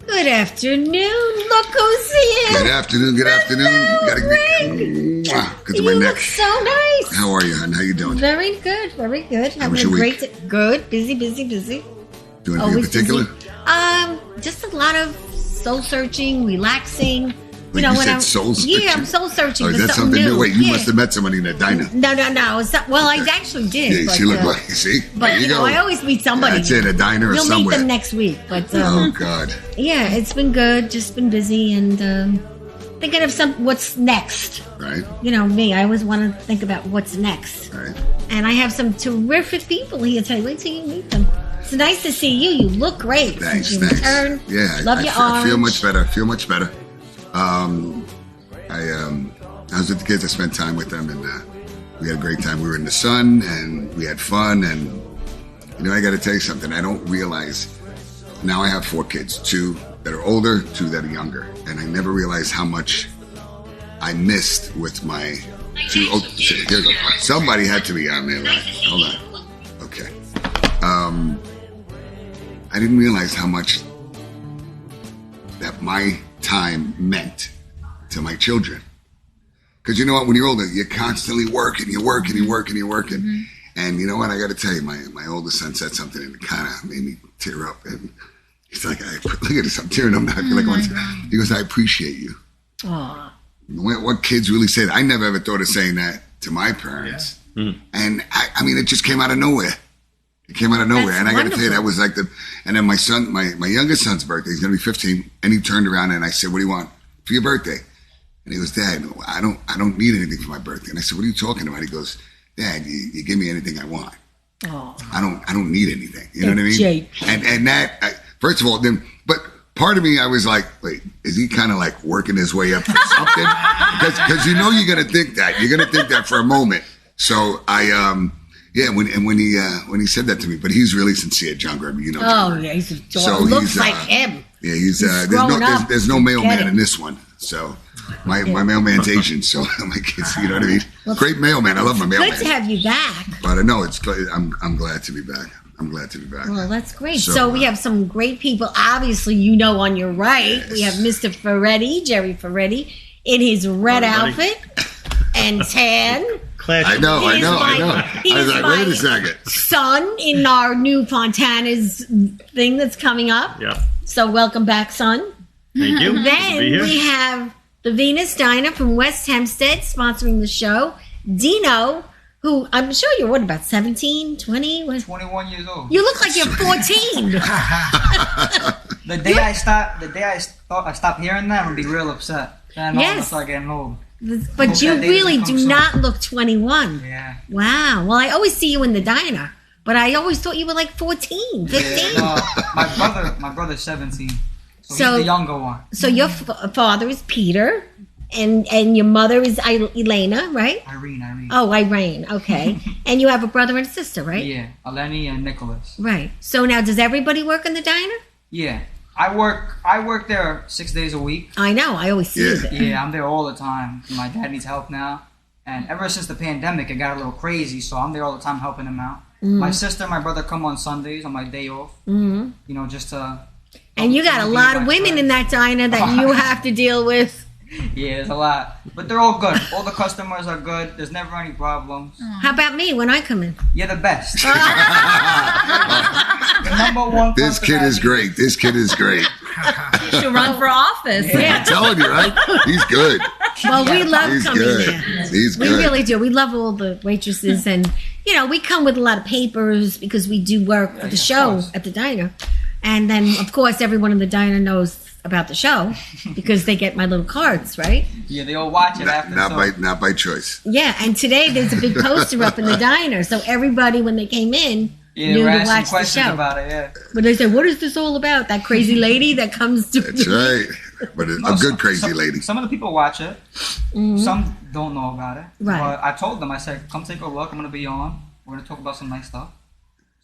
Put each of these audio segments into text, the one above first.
Good afternoon. Look who's here. Good afternoon. Good afternoon. Good to my You neck. look so nice. How are you, hon? How you doing? Very good. Very good. How was your week? Good. Busy. Doing anything in particular? Busy. Just a lot of soul searching, relaxing. Like you said, soul searching? Yeah, I'm soul searching. Oh, for that's something new. Wait, you must have met somebody in a diner. No. Well, I actually did. Yeah, but, she looked like, see? But, there you go. I always meet somebody. That's it, a diner or You'll somewhere. meet them next week. But, oh, God. Yeah, it's been good. Just been busy and thinking of what's next. Right. You know, me, I always want to think about what's next. Right. And I have some terrific people here today. Wait till you meet them. It's nice to see you. You look great. Thanks, since you returned. Yeah, Love your arms. I feel much better. I was with the kids. I spent time with them, and we had a great time. We were in the sun, and we had fun. And you know, I got to tell you something. I don't realize now. I have 4 kids, 2 that are older, 2 that are younger, and I never realized how much I missed with my 2. Oh, here we go. Somebody had to be on there. Right? Hold on. Okay. I didn't realize how much that my time meant to my children. Because you know what, when you're older, you're constantly working. Mm-hmm. And you know what, I got to tell you, my oldest son said something and it kind of made me tear up. And he's like, look at this, I'm tearing up now. I feel like he goes, I appreciate you. Aww. What kids really say that. I never ever thought of saying that to my parents. Yeah. Mm. And I mean, it just came out of nowhere. It came out of nowhere. That's and I got to tell you, that wonderful. was like and then my son, my youngest son's birthday, he's going to be 15. And he turned around and I said, what do you want for your birthday? And he goes, Dad, I don't need anything for my birthday. And I said, what are you talking about? He goes, Dad, you give me anything I want. Oh. I don't need anything. You know what I mean? Jake. And that, first of all, but part of me, I was like, wait, is he kind of like working his way up for something? Because you know you're going to think that. You're going to think that for a moment. So when he said that to me, but he's really sincere, John Gregory, you know. Oh, yeah, he's adorable. So looks like him. Yeah, he's growing up. there's no mailman in this one. So my mailman's Asian, so my kids, you know what I mean? Great mailman. I love my mailman. Good to have you back. But no, I'm glad to be back. Well, that's great. So we have some great people. Obviously, you know, on your right, yes. we have Mr. Ferretti, Jerry Ferretti, in his red outfit and tan. I know. I was like, wait a second. Son in our new Fontana's thing that's coming up. Yeah. So welcome back, son. Thank you. Then we have the Venus Diner from West Hempstead sponsoring the show. Dino, who I'm sure you're about 17, 20? 21 years old. You look like you're 14. The day I stopped hearing that, I'm gonna be real upset. Then I'm gonna start getting old. But you really do not look 21. Yeah. Wow. Well, I always see you in the diner, but I always thought you were like 14, 15. Yeah, my brother's 17. So he's the younger one. So your father is Peter, and your mother is Elena, right? Irene. Oh, Irene. Okay. And you have a brother and a sister, right? Yeah, Eleni and Nicholas. Right. So now, does everybody work in the diner? Yeah. I work there 6 days a week. I know. I always see you there. Yeah, I'm there all the time. My dad needs help now. And ever since the pandemic, it got a little crazy, so I'm there all the time helping him out. Mm-hmm. My sister and my brother come on Sundays on my day off. Mm-hmm. You know, just to... And you got a lot of women in that diner that you have to deal with. Yeah, there's a lot. But they're all good. All the customers are good. There's never any problems. How about me when I come in? You're the best. The number one. This kid is great. You should run for office. Yeah. I'm telling you, right? He's good. Well, we love coming good. there. He's good. We really do. We love all the waitresses. And, you know, we come with a lot of papers because we do work for the show at the diner. And then, of course, everyone in the diner knows about the show because they get my little cards, right? Yeah, they all watch it after. Not by choice. Yeah, and today there's a big poster up in the diner, so everybody when they came in knew to watch the show. About it, yeah. But they said, "What is this all about?" That crazy lady that comes to. That's right, but a good crazy lady. Some of the people watch it. Mm-hmm. Some don't know about it. Right. But I told them, I said, "Come take a look. I'm going to be on. We're going to talk about some nice stuff."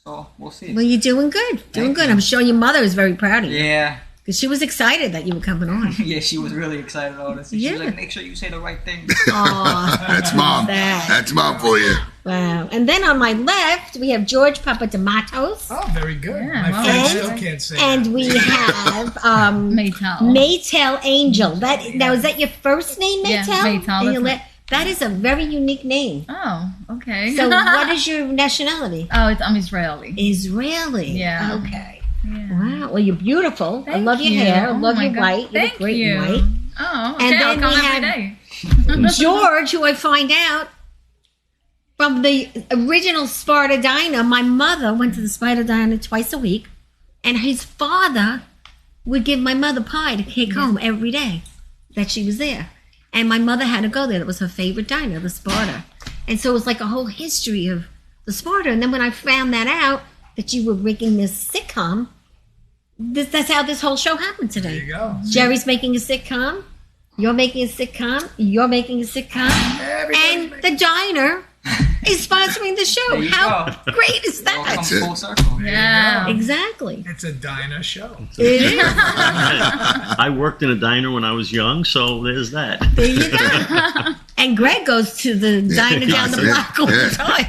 So we'll see. Well, you're doing good. Doing good. I'm sure your mother is very proud of you. Yeah. Because she was excited that you were coming on. Yeah, she was really excited about it. She was like, make sure you say the right thing. Aw, That's mom. That's mom for you. Wow. And then on my left, we have George Papadamatos. Oh, very good. Yeah, My friends still can't say And that. we have Maytel. Maytel Angel. Now, is that your first name, Maytel? Yeah, Maytel, And that's that is a very unique name. Oh, okay. So what is your nationality? Oh, I'm Israeli. Israeli. Yeah. Okay. Yeah. Wow. Well, you're beautiful. I Thank love your you. hair. I Oh love my your God. white. You Thank look great you. in white. Oh, okay. And then I'll come we every have- day. George, who I find out from the original Sparta Diner, my mother went to the Sparta Diner twice a week, and his father would give my mother pie to take home every day that she was there. And my mother had to go there. That was her favorite diner, the Sparta. And so it was like a whole history of the Sparta. And then when I found that out, that you were making this sitcom, that's how this whole show happened today. There you go. Jerry's making a sitcom. You're making a sitcom. You're making a sitcom. And the diner is sponsoring the show. There you How go. great is All that? comes it. full circle. Yeah. Exactly. It's a diner show. It is. I worked in a diner when I was young, so there's that. There you go. And Greg goes to the diner down the block all the time.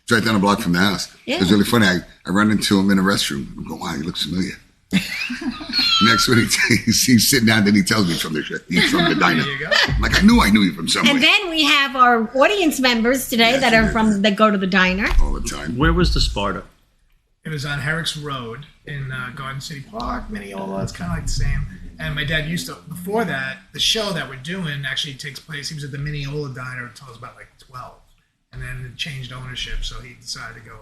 It's right down the block from the house. Yeah. It was really funny. I run into him in a restroom. I go, wow, he looks familiar. Next one, he's sitting down, then he tells me he's from the diner. There you go. I'm like, I knew you from somewhere. And then we have our audience members today Yes, that go to the diner. All the time. Where was the Sparta? It was on Herrick's Road in Garden City Park, Mineola. It's kind of like the same. And my dad used to, before that, the show that we're doing actually takes place. He was at the Mineola Diner until I was about like 12. And then it changed ownership, so he decided to go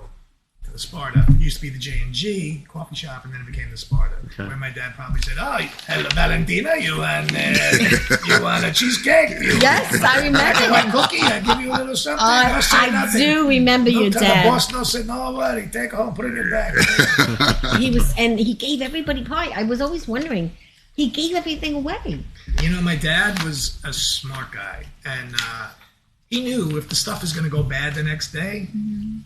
to the Sparta. It used to be the J&G coffee shop, and then it became the Sparta. Okay. Where my dad probably said, "Oh, hello, Valentina, you want a cheesecake? Yes, I You remember want a him. cookie? I give you a little something." No, say I nothing. do remember your Don't tell the dad. boss, no, say nobody. Take it home, put it in the bag. He gave everybody pie. I was always wondering. He gave everything away. You know, my dad was a smart guy, and he knew if the stuff is going to go bad the next day,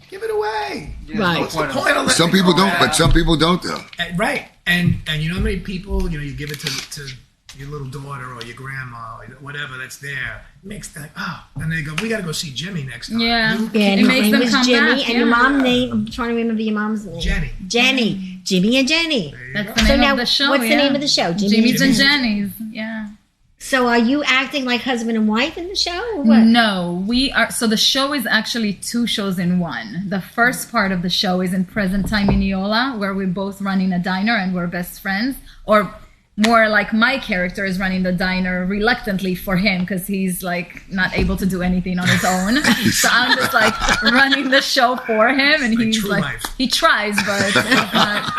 give it away. Yeah, Right. what's the point of Point of letting Some it people go don't, bad. but some people don't, though. Right, and you know how many people, you give it to your little daughter or your grandma or whatever that's there, makes them and they go, we got to go see Jimmy next time. Yeah. You- Yeah, and It his makes name them was come Jimmy, back, and your yeah. mom's name. I'm trying to remember your mom's name. Jenny. Jenny. Jimmy and Jenny. There you That's go. the So name now, of the show. what's the yeah. name of the show? Jimmy's and Jimmy's. Jenny's. Yeah. So are you acting like husband and wife in the show, or what? No, we are. So the show is actually 2 shows in one. The first part of the show is in present time Mineola, where we're both running a diner and we're best friends. Or more like my character is running the diner reluctantly for him because he's like not able to do anything on his own. So I'm just like running the show for him, and Like he's True like Life. he tries, but he's not.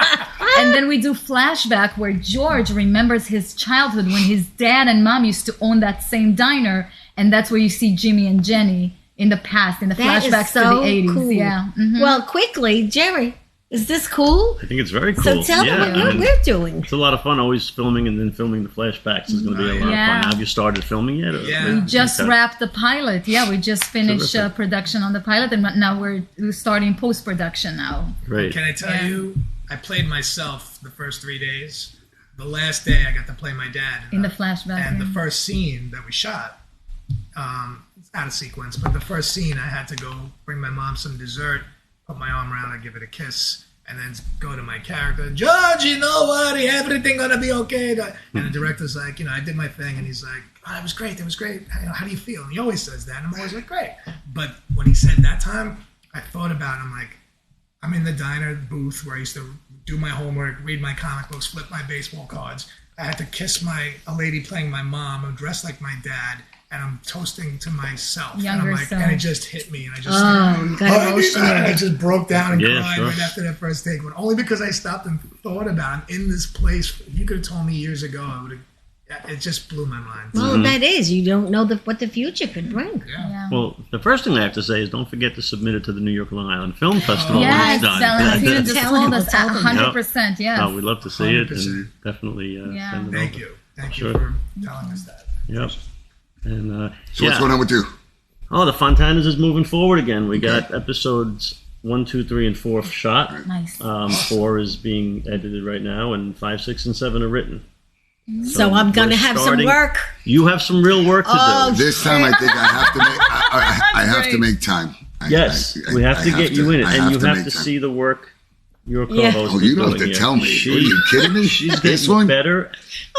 And then we do flashback where George remembers his childhood when his dad and mom used to own that same diner, and that's where you see Jimmy and Jenny in the past, in the That is flashbacks so to the 80s. cool. Yeah. Mhm. Well, quickly, Jerry, is this cool? I think it's very cool. So tell them what we're doing. It's a lot of fun always filming and then filming the flashbacks is going to be a lot Yeah. of fun. Have you started filming yet? Or- Yeah. We just Okay. wrapped the pilot. Yeah, we just finished Terrific. production on the pilot, and now we're starting post-production now. Great. Can I tell Yeah. you, I played myself the first 3 days. The last day, I got to play my dad. In the flashback. And the yeah. first scene that we shot, it's out of sequence, but the first scene, I had to go bring my mom some dessert, put my arm around her, give it a kiss, and then go to my character, George, you know what, everything gonna be okay. And the director's like, I did my thing, and he's like, oh, that was great. How do you feel? And he always says that, and I'm always like, great. But when he said that time, I thought about it, I'm like, I'm in the diner booth where I used to do my homework, read my comic books, flip my baseball cards. I had to kiss a lady playing my mom. I'm dressed like my dad, and I'm toasting to myself. Younger and I'm like, self. and it just hit me, and I just Oh, you got emotional. and I just broke down and Yeah, cried sure. right after that first take. But only because I stopped and thought about it. I'm in this place. If you could have told me years ago, I would have. It just blew my mind. Well, that is. You don't know what the future could bring. Yeah. Well, the first thing I have to say is don't forget to submit it to the New York Long Island Film Festival when Yes, it's done. Valentina just Tell told him, us tell him. 100%. Yes. No, we'd love to see it 100%. and definitely Yeah. send it Thank over. you. Thank Sure. you for telling us that. Yep. And So what's going on with you? Oh, the Fontanas is moving forward again. We got episodes 1, 2, 3, and 4 shot. Nice. 4 is being edited right now, and 5, 6, and 7 are written. So I'm going to we're have some starting- work. You have some real work to Oh, do. This time I think I have to make I have to Great. make time. Yes, we have to get you in it, and you have to make time. see the work your Yeah. co-host Oh, is you don't doing have to here. tell me. Are you kidding me? She's This getting one? better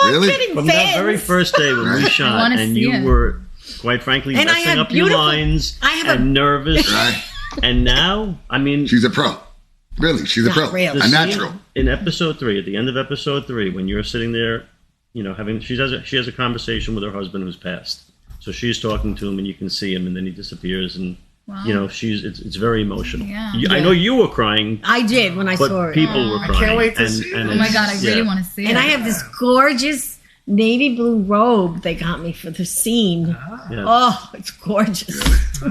I'm Really? kidding, from that very fans. first day when we shot, wanna and see you it. were, quite frankly, And I messing have up your beautiful- lines I have and nervous. Right? And now, I mean, She's a pro. Really, she's a Not pro. real. the A scene natural. in episode 3, at the end of episode 3, when you're sitting there, you know, she has a conversation with her husband who's passed. So she's talking to him, and you can see him, and then he disappears, and Wow. you know, it's very emotional. Yeah. I know you were crying, I did when I saw but it. people were I crying. can't wait to and, see and it. Oh my God, I it's- really yeah. want to see it. And I have this gorgeous navy blue robe they got me for the scene. Yeah. Oh, it's gorgeous.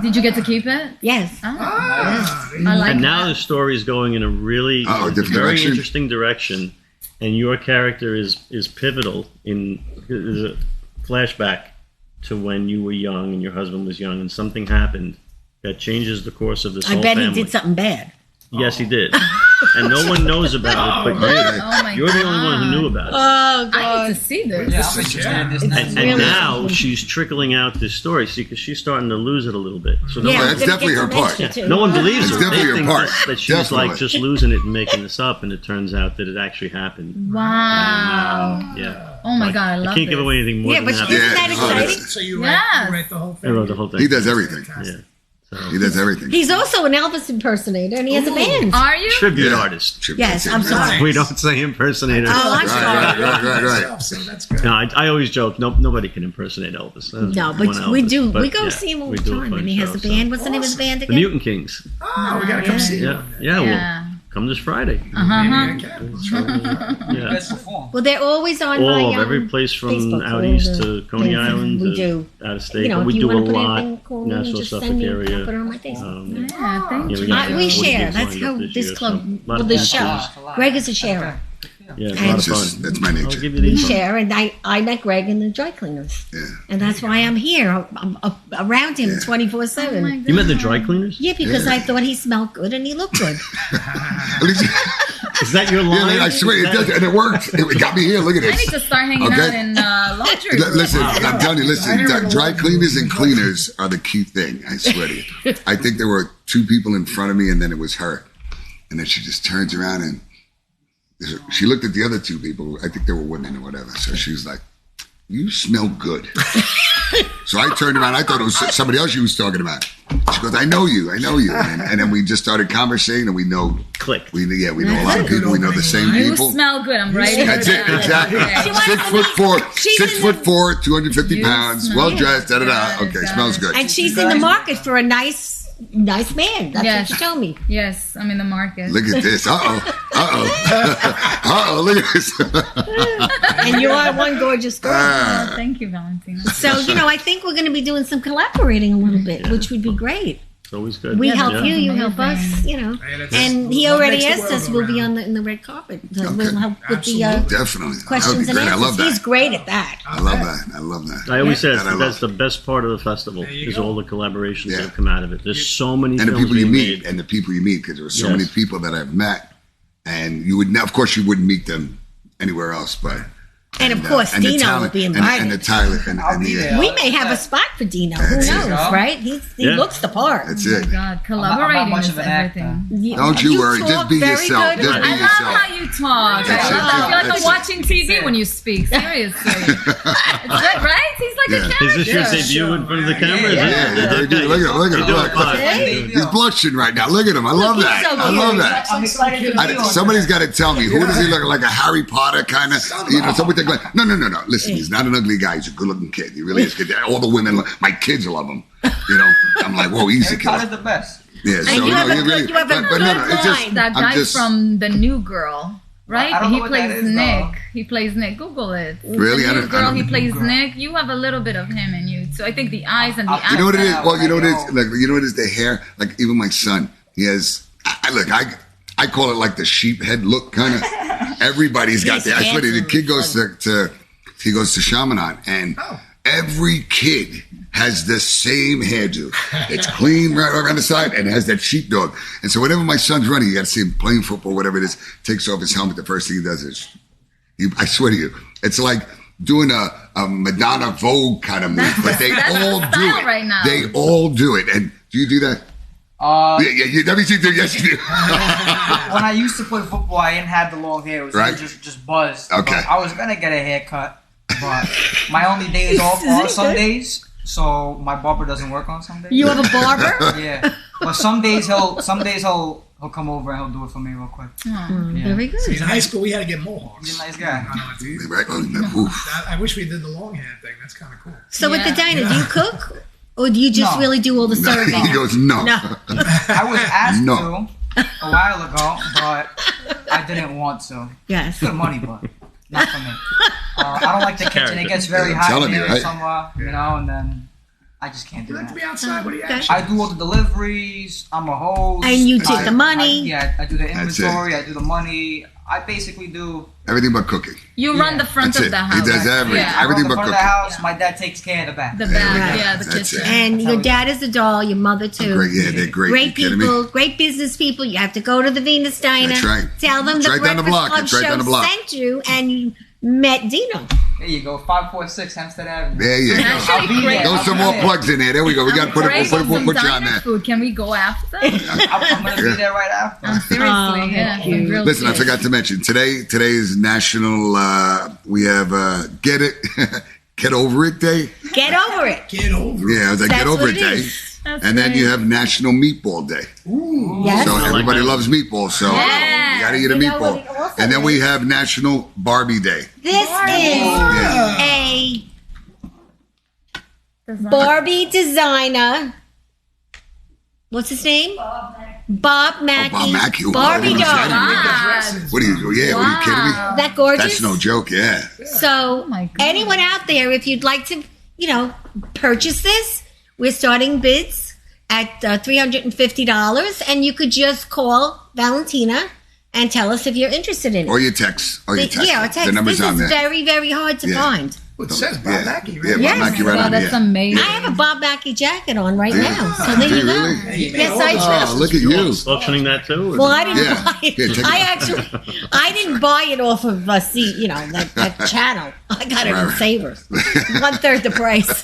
Did you get to keep it? Yes. Ah, I like And now that. the story is going in a really different very direction? interesting direction, and your character is pivotal in there's a flashback to when you were young and your husband was young, and something happened that changes the course of this I whole bet family. he did something bad. Yes, he did, and no one knows about it, but Oh my you're the only one who knew about it. Oh, I need to see this. Yeah, I'm interested in this next And really now cool. she's trickling out this story, see, because she's starting to lose it a little bit. So no Yeah, one, that's I'm gonna definitely get her some part. extra, yeah, too. no one believes It's her. definitely They her think part. that she's Definitely. like just losing it and making this up, and it turns out that it actually happened. Wow. Yeah. Oh my Like, God, I love I can't give this. away anything more Yeah, than but that. isn't that Yeah. exciting? so you Yes. write the whole I thing. wrote the whole thing. He does everything. Yeah. So, He does everything. He's also an Elvis impersonator, and he has a band. Are you? tribute Yeah. artist. Yes, I'm sorry. We don't say impersonator. Oh, I'm sorry. Right. So that's good. No, I always joke. Nobody can impersonate Elvis. There's No, one but we Elvis. do. But, We go yeah, see him all we the do a time, fun and he has show, a so. band. What's the name of his band The again? Mutant Kings. Oh, we gotta come see Yeah, you. yeah. Yeah. Well, come this Friday. Maybe Uh-huh. I can. You Yeah. guys perform. Well, they're always on my All of every place from Facebook, out all east the to Coney things Island we to do. out of state. You know, but if we you do a want to put lot. anything cool, in, National just Suffolk send me. I'll area. put it on my Facebook. Yeah, thank Yeah, you. we got We 40 share. gigs That's lined how up this this year, club, so a lot well, of this fun show. stuff. Greg is a sharer. Yeah, it's a And- lot of fun. That's my I'll nature. give you We these. share, and I met Greg in the dry cleaners, Yeah. and that's why I'm here. I'm around him Yeah. 24/7. Oh my You met the God. dry cleaners? Yeah, because Yeah. I thought he smelled good and he looked good. At least, Is that your yeah, line? I swear it does, and it worked. It got me here. Look at I need this. to start hanging Okay. out in laundry. Listen, I'm telling you, listen, dry cleaners and cleaners are the key thing. I swear to you. I think there were 2 people in front of me, and then it was her. And then she just turns around and she looked at the other 2 people. I think they were women or whatever. So she was like, "You smell good." So I turned around. I thought it was somebody else she was talking about. She goes, I know you. And then we just started conversating, and we know Click. we know a lot of people. We know the same You people. smell good. I'm writing That's it it, down. exactly. Okay. She wants 6'4", She's in 6'4", 250 You pounds, smell well dressed, da da da. good. Okay, Got smells it. good. And she's in the market for a nice man. That's Yes. what she told me. Yes, I'm in the market. Look at this. Look at this. And you are one gorgeous girl. Oh, thank you, Valentina. So, I think we're going to be doing some collaborating a little bit, which would be great. It's always good. We Yeah. help Yeah. you, you help us, Amazing. And he What already makes the asked world us, go we'll be round. on the red carpet. So Okay. we'll help with the Absolutely. Definitely. That would questions be and great. I answers. love that. He's great at that. I love that. I love that. I always say That I that's love. the best part of the festival There you is go. all the collaborations Yeah. that have come out of it. There's so many And the films people you being meet, made. and the people you meet, because there were so Yes. many people that I've met, and you would, of course, you wouldn't meet them anywhere else, but. And of course, and the Dino talent- will be and invited. the Tyler, and I'll be the, there. We may have a spot for Dino. Who That's it. knows, Yeah. right? He Yeah. looks the part. that's Oh my it. God, I'm not collaborating much is of an actor. everything. Don't you worry. Just talk be very yourself. good. Just be I love yourself. how you talk. That's I it. feel like That's I'm it. watching TV when you speak. Seriously. It's good, right? He's like Yeah. a Is character. this your Yeah. debut in front of the camera? Yeah. Yeah, look at him. Look at You're him. doing Look. fine. Hey. He's blushing right now. Look at him. I love he's that. so I cute. love that. I'm excited to be on Somebody's got to tell me, who does he look like? A Harry Potter kind of, somebody think like, no. Listen, he's not an ugly guy. He's a good-looking kid. He really is good. All the women, my kids love him. I'm like, whoa, easy Harry Potter's kid. the best. Yeah, so And you have a he good- you have a but good it's just, line. That I'm guy just, from The New Girl, right? I don't know He what that plays is, Nick. though. He plays Nick. Google it. Really? The I New don't- I Girl. don't- He plays Nick. You have a little bit of him in you. So I think the eyes and the You you know what it is? accent. Well, you know what it is? I Like, you know what it is? The hair. Like, even my son, he has, I call it like the sheep head look, kind of. Everybody's got He's that. I swear to you, the handsome. kid goes to Chaminade, and every kid has the same hairdo. It's clean right around the side and it has that sheepdog. And so whenever my son's running, you got to see him playing football, whatever it is, takes off his helmet. The first thing he does is, I swear to you, it's like doing a Madonna Vogue kind of move. But they that's all the do style it. right now. They all do it. And do you do that? Let me see. Yes, you do. When I used to play football, I didn't have the long hair. It was Right. just buzzed. Okay. But I was gonna get a haircut, but my only days off are Sundays, so my barber doesn't work on Sundays. You have a barber? Yeah, but some days he'll come over and he'll do it for me real quick. Yeah. Very good. See, in high school, we had to get mohawks. He's a nice guy. I know, it's easy. Right? Oh, no. Oof. I wish we did the long hair thing. That's kind of cool. So at the Yeah. diner, do you cook? Or do you just No. really do all the serving? He goes, no. No. I was asked No. to a while ago, but I didn't want to. Yes. It's good money, but not for me. I don't like the kitchen. It gets very I'm hot telling in you, here right? somewhere, and then I just can't do You like to that. be outside? What do you Okay. actually? I do all the deliveries. I'm a host. And you take I- the money. I do the That's inventory. I do the money. I basically do. Everything but cooking. You run Yeah. the front That's of it. the He house. does everything. Yeah. I run Everything the but front of the cooking. house. My dad takes care of the back. The There we back, go. yeah, the That's kitchen. it. And your dad is a doll, your mother too. Great, yeah, they're great. Great You kidding people, me? great business people. You have to go to the Venus Diner. That's right. Tell them It's the right down the Breakfast block. Club It's right show down the block. sent you, and you met Dino. There you go. 546 Hempstead Avenue. There you And go. actually, I'll be Greg, there. Throw some more plugs in there. There we go. We got to put Greg, it. We'll put you on diner there. food. Can we go after? I'm going to be there right after. Seriously, Oh, yeah. thank you. Some grilled Listen, I fish. forgot to mention today is National. We have Get It, Get Over It Day. Get over it. Get over it. Yeah, I was like That's Get Over what It it Day. is. That's And then great. you have National Meatball Day. Yes. So everybody loves meatballs. So Yeah. you got to eat a You know what meatball. it also And then we is? have National Barbie Day. This is Yeah. a Barbie designer. What's his name? Bob Mackey. Bob Mackey. Barbie Wow. doll. Ah, What are you? Yeah, what are you kidding me? That gorgeous? That's no joke. Yeah. So, my God. anyone out there, if you'd like to, purchase this, we're starting bids at $350, and you could just call Valentina and tell us if you're interested in it. Or your text. Or your text. Yeah, or text. The number's This on is there. very, very hard to Yeah. find. Well, it says Bob Yeah. Mackey, Yeah, right? Bob Yes. Mackey right wow, on that's there. amazing. I have a Bob Mackey jacket on right Yeah. now. So there Do you you go. really? Hey, man, Yes, all I those do. Oh, look at you. Auctioning that too? Well, I didn't Yeah. buy it. Here, take it. I didn't buy it off of that channel. I got it in Right. Savers, 1/3 the price.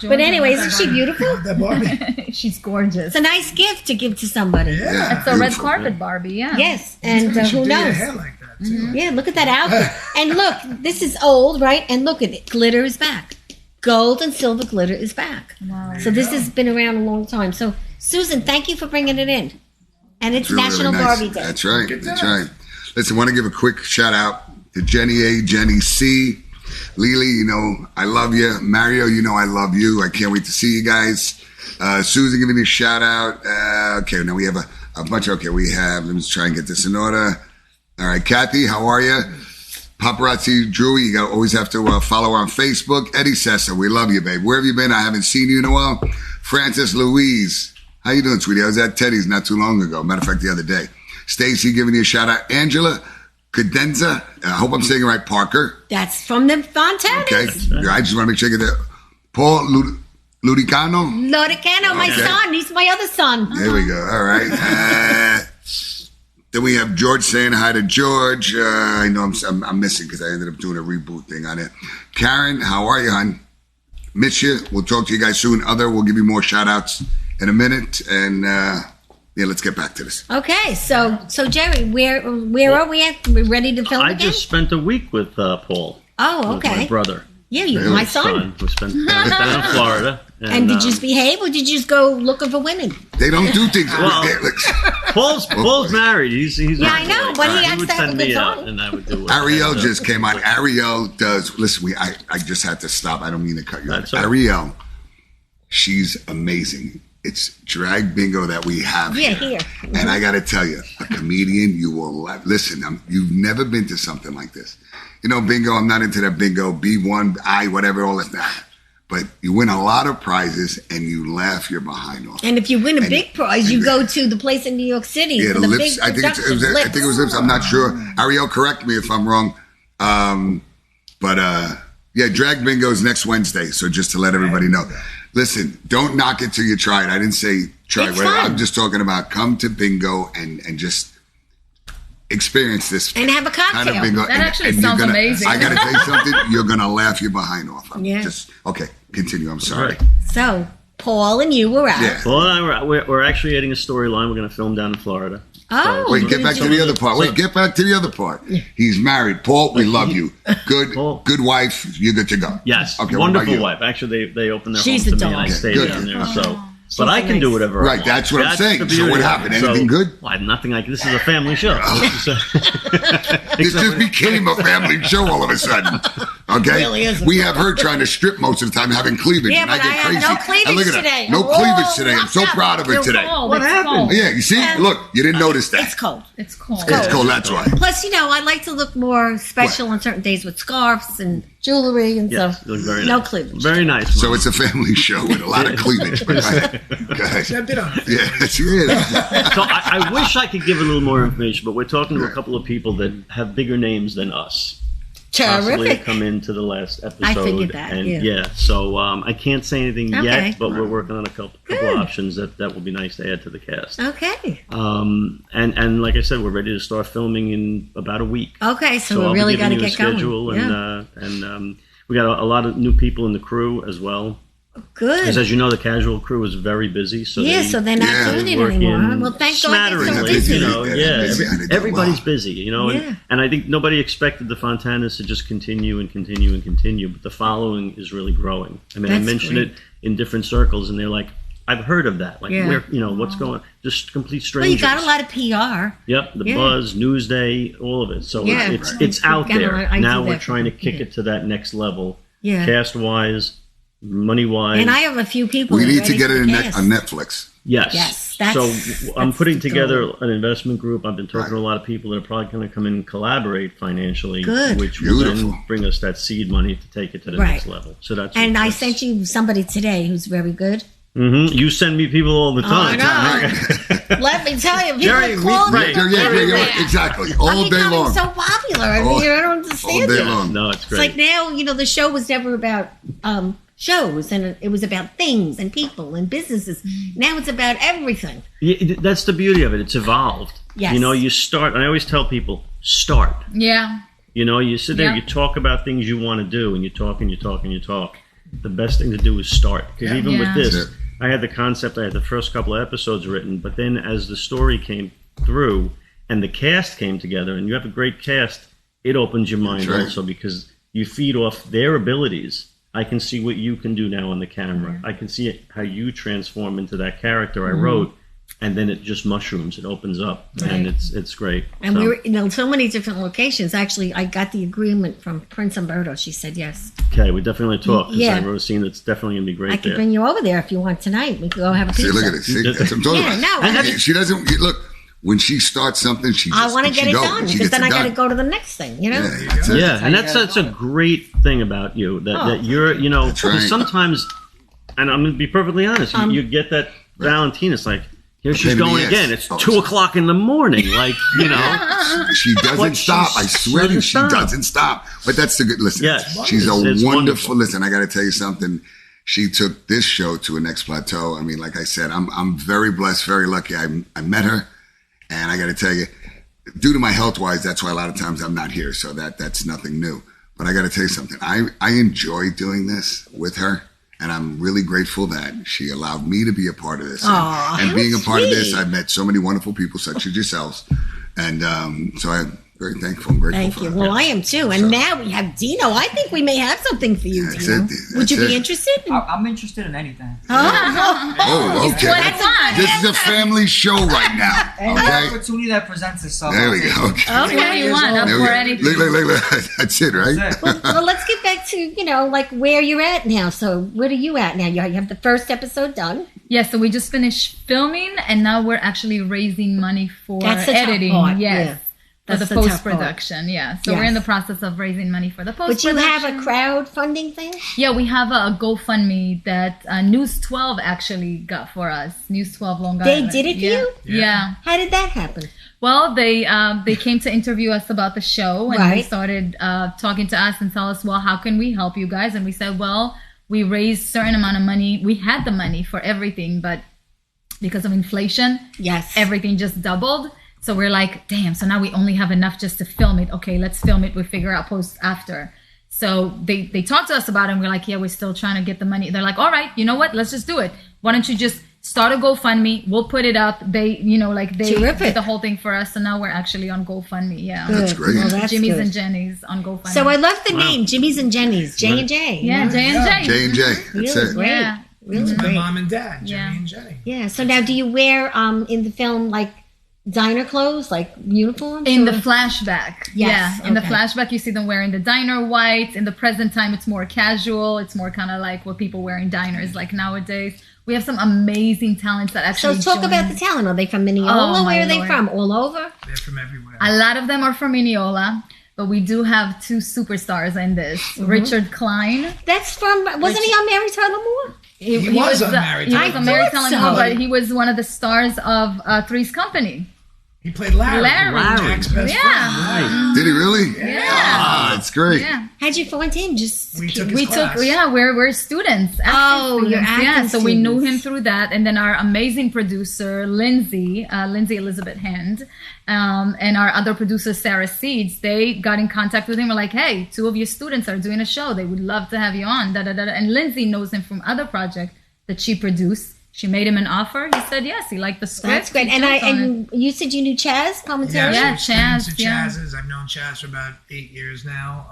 But anyway, isn't she beautiful? That Barbie. She's gorgeous. It's a nice gift to give to somebody. Yeah, It's a red beautiful. carpet Barbie, yeah. Yes, and You should who do your knows? hair like that, too. Yeah, look at that outfit. And look, this is old, right? And look at it. Glitter is back. Gold and silver glitter is back. Wow. So this has been around a long time. So, Susan, thank you for bringing it in. And it's Really, National really nice. Barbie Day. That's right. Look at That's that. right. Listen, I want to give a quick shout out to Jenny A, Jenny C, Lily. I love you. Mario, I love you. I can't wait to see you guys. Susan, giving you a shout out. Okay, now we have a bunch. Okay, we have. Let me just try and get this in order. All right, Kathy, how are you? Paparazzi Drew, you always have to follow her on Facebook. Eddie Sessa, we love you, babe. Where have you been? I haven't seen you in a while. Francis Louise, how you doing, sweetie? I was at Teddy's not too long ago. Matter of fact, the other day. Stacy, giving you a shout out. Angela Cadenza, I hope I'm saying it right. Parker, That's from the Fontanas. okay. I just want to make sure I get that. Paul Ludicano. Lodicano, my Okay. son. He's my other son. There we go. All right. Then we have George saying hi to George. I know I'm missing because I ended up doing a reboot thing on it. Karen, how are you, hon? Miss you. We'll talk to you guys soon. We'll give you more shout outs in a minute. And let's get back to this. Okay, so Jerry, where are we at? We're ready to film I again? just spent a week with Paul. Oh, With my okay. brother. Yeah, you, Really? my son. We spent down in Florida. And did you behave, or did you just go looking for women? They don't do things. Well, Paul's married. He's Yeah, I know, but he has would to have send a good me out, time. and I would do it. Ariel just came on. Ariel does. Listen, I just had to stop. I don't mean to cut you off. That's all right. Ariel, she's amazing. It's drag bingo that we have. Yeah, here. And I got to tell you, a comedian, you will laugh. Listen, you've never been to something like this. Bingo, I'm not into that bingo, B1, whatever, all that. But you win a lot of prizes and you laugh your behind off. And if you win a big prize, you go to the place in New York City Yeah, for the the lips. big I think production. I think it was lips. I'm not sure. Ariel, correct me if I'm wrong. Drag bingo is next Wednesday. So just to let everybody know. Listen, don't knock it till you try it. I didn't say try It's it. fun. I'm just talking about come to bingo and just experience this And have a kind of cocktail. bingo. That actually you're sounds amazing. I got to tell you something. You're gonna laugh your behind off. Yeah. Okay. Continue. I'm sorry. Right. So, Paul and you were out. Yeah. Well, we're actually adding a storyline. We're going to film down in Florida. Oh, Wait, get back to the other part. Wait, get back to the other part. He's married. Paul, we love you. Good wife. You're good to go. Yes, Okay, what about wonderful you? wife. Actually, they opened their She's home a to me, and dog. I stayed Good. down there. Okay. So, but I can do whatever. I Right, want. that's what I'm saying. the So beauty what of it. happened? Anything good? Well, nothing like this is a family show. This just became a family show all of a sudden. Okay? really is a We have her trying to strip most of the time, having cleavage. Yeah, and but I get I have crazy. no And cleavage look at her. today. No Oh, cleavage today. I'm what's so up? proud of her It's today. cold. What It's happened? cold. Yeah, you see? Look, you didn't notice that. It's cold. It's cold. It's cold, that's why. Plus, I like to look more special on certain days with scarves and jewelry and Yes, stuff. you look very No nice. cleavage. Very nice. So Mom. it's a family show with a lot of cleavage. But go ahead. I've been on it. Yeah, she is. So I wish I could give a little more information, but we're talking to a couple of people that have bigger names than us. Possibly to Terrific. come into the last episode. I figured that, And yeah. so I can't say anything Okay. yet, but we're working on a couple Good. options that will be nice to add to the cast. Okay. And like I said, we're ready to start filming in about a week. Okay, so I'll we be really giving got to you a get going. schedule Yeah. and we got a lot of new people in the crew as well. Good. Because as you know, the casual crew is very busy. So So they're not Yeah, doing it work anymore. in Well, thank God they're so smatteringly, busy. Yeah, busy. And they do everybody's well. busy, Yeah. and I think nobody expected the Fontanas to just continue and continue and continue, but the following is really growing. I mean, I That's mentioned great. it in different circles, and they're like, I've heard of that. Like, Yeah. where, what's going just complete Well, strangers. you got a lot of PR. Yep, the Yeah. Buzz, Newsday, all of it. So Yeah. it's out Got a there. lot- I do Now we're that. trying to kick Yeah. it to that next level, Yeah. cast-wise, money-wise. And I have a few people. We need to ready get for it the on cast. Netflix. Yes. Yes, So that's I'm putting the together goal. an investment group. I've been talking Right. to a lot of people that are probably going to come in and collaborate financially, Good. which will Beautiful. then bring us that seed money to take it to the Right. next level. So that's And I that's- sent you somebody today who's very good. You send me people all the time. Let me tell you, people Jerry, are calling right. me from Yeah, everywhere. exactly. All I'm day becoming long. so popular. I mean, All- I don't all understand day it. long. No, it's It's great. like now, the show was never about shows, and it was about things and people and businesses. Now it's about everything. Yeah, that's the beauty of it. It's evolved. Yes. You start. And I always tell people, start. Yeah. You sit there, Yeah. you talk about things you want to do, and you talk and you talk and you talk. The best thing to do is start. Because even with Yeah. this, That's it. I had the concept, I had the first couple of episodes written, but then as the story came through and the cast came together, and you have a great cast, it opens your mind That's right. also because you feed off their abilities. I can see what you can do now on the camera. I can see it, how you transform into that character I wrote, and then it just mushrooms. It opens up, and it's great. And So, we were in so many different locations. Actually, I got the agreement from Prince Umberto. She said yes. okay, we definitely talk. 'Cause Yeah. I wrote a scene that's definitely going to be great I could there. bring you over there if you want tonight. We could go have a pizza. See, look at it. See, that's what I'm talking Yeah, about. no, And I- she doesn't look when she starts something. She just, I want to she get it goes, done she because gets then it I got to done. go to the next thing. Yeah, that's it. Yeah, and how you that's gotta a great thing about you that you're That's right. sometimes, and I'm gonna be perfectly honest, you get that Valentine. It's like here she's pain in the going ass. again. It's Oh, 2:00 in the morning. Like She doesn't But stop. I she swear to you, doesn't she stop. doesn't stop. But that's the good. Listen, Yes. she's a It's wonderful. wonderful. Listen, I got to tell you something. She took this show to a next plateau. I mean, like I said, I'm very blessed, very lucky. I met her, and I got to tell you, due to my health wise, that's why a lot of times I'm not here. So that's nothing new. But I got to tell you something. I enjoy doing this with her. And I'm really grateful that she allowed me to be a part of this. Aw, And how being a part of this, sweet. I've met so many wonderful people such as yourselves. And so I'm very thankful and grateful Thank for you. her. Well, I am too. And now we have Dino. I think we may have something for you, That's Dino. it. Would you That's be it. interested? I'm interested in anything. Oh, okay. what I want. This is a family show right now. Any Okay. opportunity that presents itself. There I'll we take go. it. Okay. What do you want? Up There we for go. anything. Look. That's it, right? That's it. Well, let's get back to, like where you're at now. So where are you at now? You have the first episode done. Yeah, so we just finished filming, and now we're actually raising money for That's the tough editing. part, Yes. yeah. For That's the the tough post production, yeah. So Yes. we're in the process of raising money for the post But you production. have a crowdfunding thing? Yeah, we have a GoFundMe that News 12 actually got for us. News 12 Long They Island. did it for yeah. you? Yeah. How did that happen? Well, they came to interview us about the show, and they Right. started talking to us and tell us, well, how can we help you guys? And we said, well, we raised certain amount of money. We had the money for everything, but because of inflation, Yes. everything just doubled. So we're like, damn, so now we only have enough just to film it. Okay, let's film it. We figure out post after. So they talked to us about it, and we're like, yeah, we're still trying to get the money. They're like, all right, you know what? Let's just do it. Why don't you just start a GoFundMe? We'll put it up. They did the whole thing for us. So now we're actually on GoFundMe. Yeah. Good. That's great. Well, that's Jimmy's good. and Jenny's on GoFundMe. So I love the name, Jimmy's and Jenny's, J and J. yeah, J and J. J&J. That's Really it. great. Yeah. Really My great. mom and dad, Jimmy Yeah. and Jenny. Yeah. So now, do you wear in the film like diner clothes, like uniforms? In or- the flashback. Yes, Yeah. In the okay. flashback, you see them wearing the diner whites. In the present time, it's more casual. It's more kind of like what people wear in diners like nowadays. We have some amazing talents that So actually talk about join. the talent. Are they from Mineola? Oh, Where my are they Lord. from? All over? They're from everywhere. A lot of them are from Mineola, but we do have two superstars in this. Richard Klein. That's from. Wasn't he on Mary Tyler Moore? He was on Mary Tyler He was on Moore. Mary I thought Tyler Moore, so. but he was one of the stars of Three's Company. He played Larry. Larry. Jack's best Yeah. friend. Did he really? Yeah. Ah, it's great. Yeah. How'd you find him? Just We took his We class. took, we're students. acting Oh, you're students, yeah. acting So we knew him students. through that, and then our amazing producer Lindsay Elizabeth Hand, and our other producer Sarah Seeds, they got in contact with him. We're like, hey, two of your students are doing a show. They would love to have you on. Da, da, da, da. And Lindsay knows him from other projects that she produced. She made him an offer. He said yes. He liked the script. that's great. He And jumped on it. and you said you knew Chaz commentary. Yeah, so we're students Chaz, at yeah. Chaz's. I've known Chaz for about 8 years now.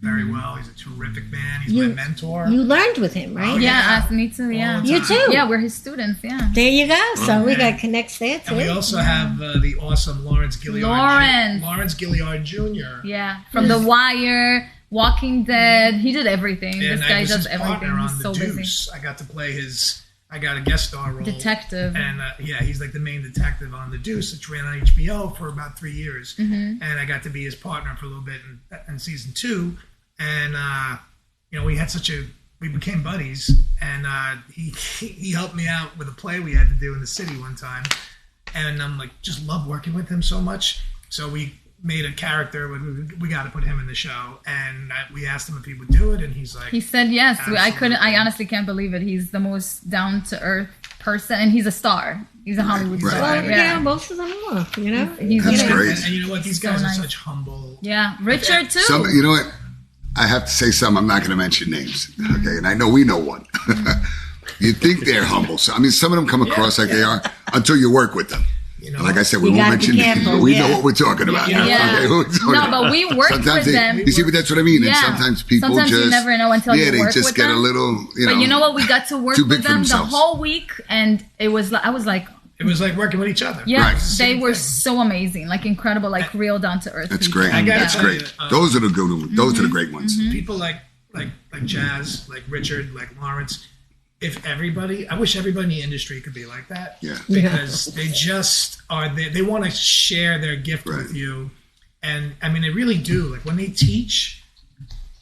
Very well. He's a terrific man. He's You- my mentor. You learned with him, right? Oh, yeah. Me too. Yeah, All the You time. too. yeah, we're his students. Yeah. There you go. So we Okay. got connects there too. And we also have the awesome Lawrence Gilliard. Lawrence Gilliard Jr. Yeah, from The Wire, Walking Dead. He did everything. And this I guy was does his partner everything. on He's The so busy. Deuce. I got to play I got a guest star role. Detective. And he's like the main detective on The Deuce, which ran on HBO for about 3 years. Mm-hmm. And I got to be his partner for a little bit in season 2. And, we became buddies. And he helped me out with a play we had to do in the city one time. And I'm like, just love working with him so much. So we made a character. We got to put him in the show. And we asked him if he would do it. And he's like, He said yes. Absolutely. I honestly can't believe it. He's the most down to earth person, and he's a star. He's a Hollywood Right. star. well, Yeah. most of them are. You know. He's That's amazing. great. and you know what? These So guys nice. are such humble. Yeah, Richard too. You know what? I have to say some. I'm not going to mention names. Okay, and I know we know one. You think they're humble. So, I mean, some of them come across like they are until you work with them. You know, And like I said, we You won't gotta be mention names, careful, but we yeah. know what we're talking about. Yeah. Okay, who we're talking No, about. but we worked Sometimes with they, them. You see, but that's what I mean. Yeah. And sometimes people Sometimes you just never know until you they work just with get them. a little, But you know what? We got to work too with big for them the themselves. whole week, and it was. I was like, it was like working with each other. yeah, Right. they Same were thing. so amazing, like incredible, like real down to earth. That's people. great. I gotta That's tell great. you, Those are the good ones. Those are the great ones. People like Jazz, like Richard, like Lawrence. If everybody, I wish everybody in the industry could be like that. Yeah. Because they just are. They want to share their gift Right. with you, and I mean, they really do. Like when they teach,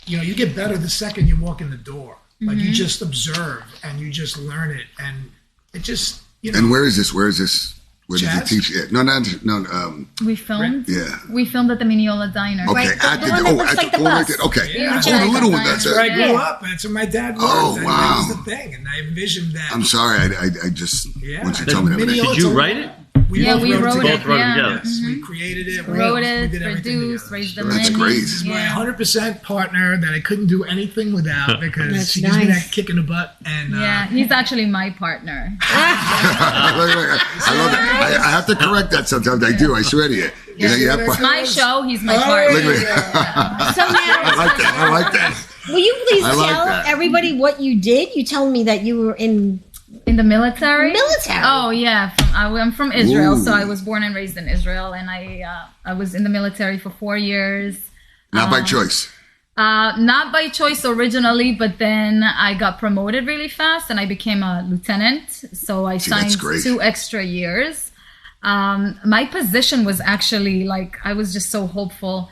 you get better the second you walk in the door. Like you just observe and you just learn it, and it just And where is this? Where is this? Where does it Jazz? teach? Yeah. No. We filmed. Yeah. We filmed at the Mineola Diner. Okay, Right, the at one that looks at like the corner right bus. there. Okay. Yeah. Oh, the little one. That's That's where I it. grew Yeah. up. That's where my dad worked. Oh, and wow. That was the thing, and I envisioned that. I'm sorry. I just Yeah. once you The told me that. mini- Did you write it? Yeah, we wrote Both it. wrote Yeah. together. Yes, we created it. Wrote we it, did everything produced, together. raised the That's money. great. This is my Yeah. 100% partner that I couldn't do anything without because That's she gives me nice. that kick in the butt. And Yeah, he's actually my partner. I love it. I have to correct that sometimes. I do. I swear to you. You know, you have- It's my show. He's my Oh, partner. Look at me. So now, I like that. I like that. will you please I like tell that. everybody what you did? You told me that you were in In the military? military. Oh yeah, I'm from Israel, Ooh. so I was born and raised in Israel, and I was in the military for 4 years. Not by choice. Not by choice originally, but then I got promoted really fast, and I became a lieutenant. So I See, that's signed great. 2 extra years. My position was actually like I was just so hopeful.